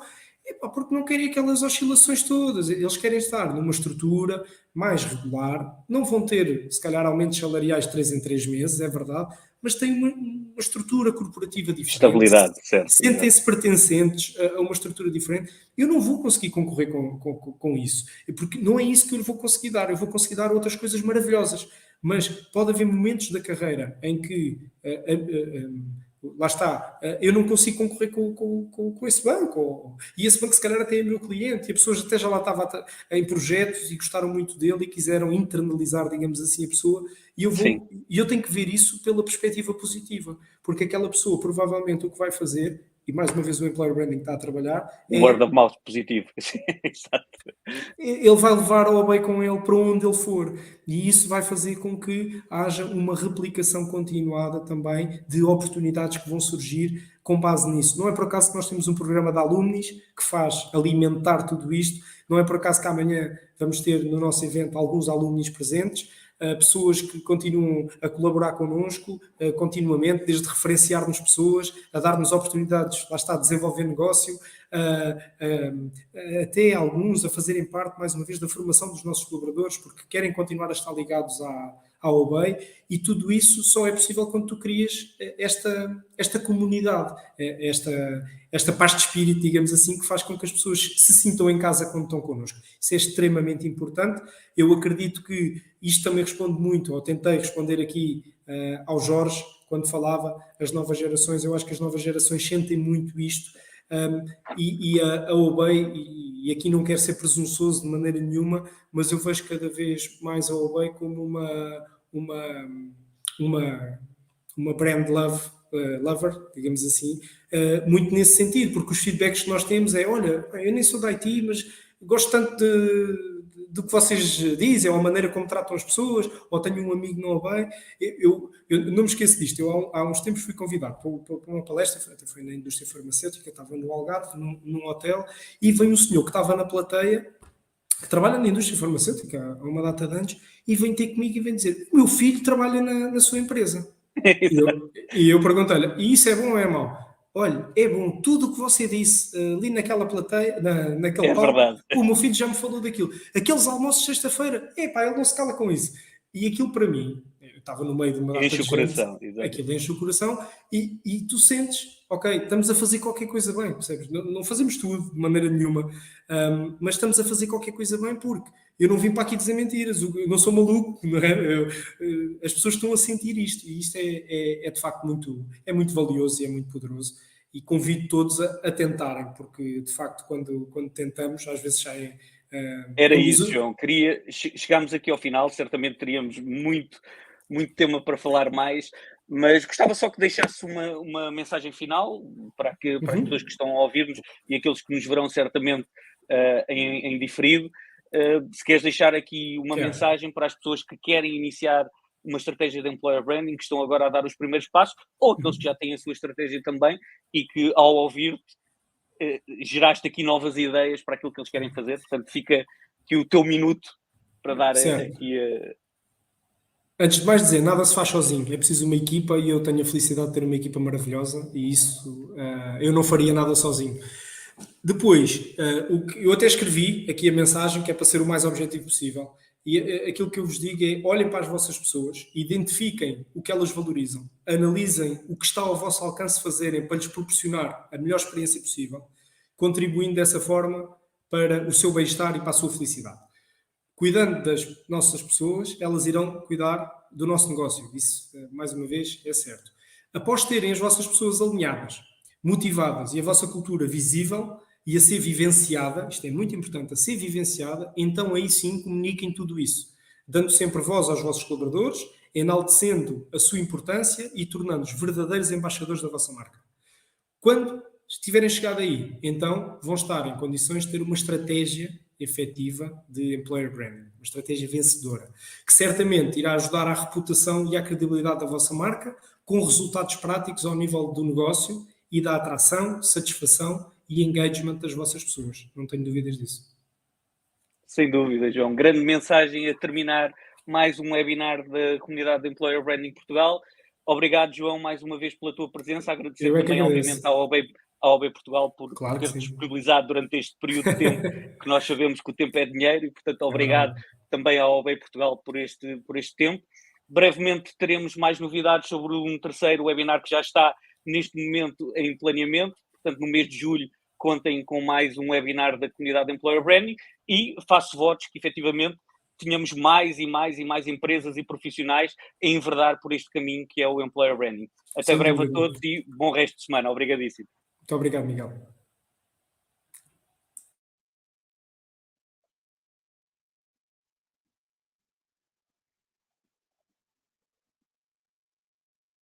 porque não querem aquelas oscilações todas, eles querem estar numa estrutura mais regular, não vão ter, se calhar, aumentos salariais de 3 em 3 meses, é verdade, mas têm uma estrutura corporativa diferente. Estabilidade, certo. Sentem-se pertencentes a uma estrutura diferente. Eu não vou conseguir concorrer com isso, porque não é isso que eu lhe vou conseguir dar, eu vou conseguir dar outras coisas maravilhosas, mas pode haver momentos da carreira em que Lá está, eu não consigo concorrer com esse banco, e esse banco se calhar até é meu cliente, e a pessoa até já lá estava em projetos e gostaram muito dele e quiseram internalizar, digamos assim, a pessoa, e eu tenho que ver isso pela perspectiva positiva, porque aquela pessoa provavelmente o que vai fazer, e mais uma vez o employer branding está a trabalhar, Um word of mouth positivo. Exato. ele vai levar a OBEI com ele para onde ele for, e isso vai fazer com que haja uma replicação continuada também de oportunidades que vão surgir com base nisso. Não é por acaso que nós temos um programa de alumnis que faz alimentar tudo isto, não é por acaso que amanhã vamos ter no nosso evento alguns alumnis presentes, pessoas que continuam a colaborar connosco continuamente, desde referenciar-nos pessoas, a dar-nos oportunidades, lá está, a desenvolver negócio, até alguns a fazerem parte, mais uma vez, da formação dos nossos colaboradores, porque querem continuar a estar ligados à OBEI, e tudo isso só é possível quando tu crias esta comunidade, esta paz de espírito, digamos assim, que faz com que as pessoas se sintam em casa quando estão connosco. Isso é extremamente importante. Eu acredito que isto também responde muito, ou tentei responder aqui ao Jorge, quando falava as novas gerações. Eu acho que as novas gerações sentem muito isto, e a OBEI, e aqui não quero ser presunçoso de maneira nenhuma, mas eu vejo cada vez mais a OBEI como uma brand lover, digamos assim, muito nesse sentido, porque os feedbacks que nós temos é, olha, eu nem sou da IT, mas gosto tanto do que vocês dizem, ou a maneira como tratam as pessoas, ou tenho um amigo no OBEI. Eu não me esqueço disto. Eu há uns tempos fui convidado para uma palestra, até foi na indústria farmacêutica, estava no Algarve, num hotel, e veio um senhor que estava na plateia, que trabalha na indústria farmacêutica há uma data de anos, e vem ter comigo e vem dizer: o meu filho trabalha na sua empresa. E eu pergunto-lhe: e isso é bom ou é mau? Olha, é bom, tudo o que você disse ali naquela plateia, naquele palco, verdade. o meu filho já me falou daquilo. Aqueles almoços de sexta-feira, pá, ele não se cala com isso. E aquilo para mim, eu estava no meio de uma data Enche de o coração. gente, aquilo enche o coração, e tu sentes, ok, estamos a fazer qualquer coisa bem, percebes? Não fazemos tudo de maneira nenhuma, mas estamos a fazer qualquer coisa bem, porque eu não vim para aqui dizer mentiras, eu não sou maluco, não é? As pessoas estão a sentir isto, e isto é de facto muito valioso e é muito poderoso, e convido todos a tentarem, porque de facto quando tentamos, às vezes já é... Era isso, João. Chegámos aqui ao final, certamente teríamos muito tema para falar mais, mas gostava só que deixasse uma mensagem final para as pessoas que estão a ouvir-nos e aqueles que nos verão certamente em diferido. Se queres deixar aqui uma mensagem para as pessoas que querem iniciar uma estratégia de employer branding, que estão agora a dar os primeiros passos, ou aqueles que já têm a sua estratégia também e que, ao ouvir-te, geraste aqui novas ideias para aquilo que eles querem fazer. Portanto, fica aqui o teu minuto para dar aqui a... Antes de mais dizer, nada se faz sozinho, é preciso uma equipa, e eu tenho a felicidade de ter uma equipa maravilhosa, e isso eu não faria nada sozinho. Depois, eu até escrevi aqui a mensagem, que é para ser o mais objetivo possível, e aquilo que eu vos digo é: olhem para as vossas pessoas, identifiquem o que elas valorizam, analisem o que está ao vosso alcance fazerem para lhes proporcionar a melhor experiência possível, contribuindo dessa forma para o seu bem-estar e para a sua felicidade. Cuidando das nossas pessoas, elas irão cuidar do nosso negócio. Isso, mais uma vez, é certo. Após terem as vossas pessoas alinhadas, motivadas e a vossa cultura visível e a ser vivenciada, isto é muito importante, a ser vivenciada, então aí sim comuniquem tudo isso, dando sempre voz aos vossos colaboradores, enaltecendo a sua importância e tornando-os verdadeiros embaixadores da vossa marca. Quando estiverem chegado aí, então vão estar em condições de ter uma estratégia efetiva de employer branding, uma estratégia vencedora, que certamente irá ajudar à reputação e à credibilidade da vossa marca, com resultados práticos ao nível do negócio e da atração, satisfação e engagement das vossas pessoas. Não tenho dúvidas disso. Sem dúvida, João. Grande mensagem a terminar mais um webinar da comunidade de Employer Branding Portugal. Obrigado, João, mais uma vez pela tua presença. Agradecer também, obviamente, à OB Portugal por ter disponibilizado durante este período de tempo, que nós sabemos que o tempo é dinheiro, e, portanto, obrigado também à OB Portugal por este tempo. Brevemente teremos mais novidades sobre um terceiro webinar que já está neste momento em planeamento. Portanto, no mês de julho, contem com mais um webinar da comunidade de Employer Branding, e faço votos que, efetivamente, tenhamos mais e mais e mais empresas e profissionais a enverdar por este caminho que é o Employer Branding. Até Sem breve a dúvida. todos e bom resto de semana. Obrigadíssimo. Muito obrigado, Miguel.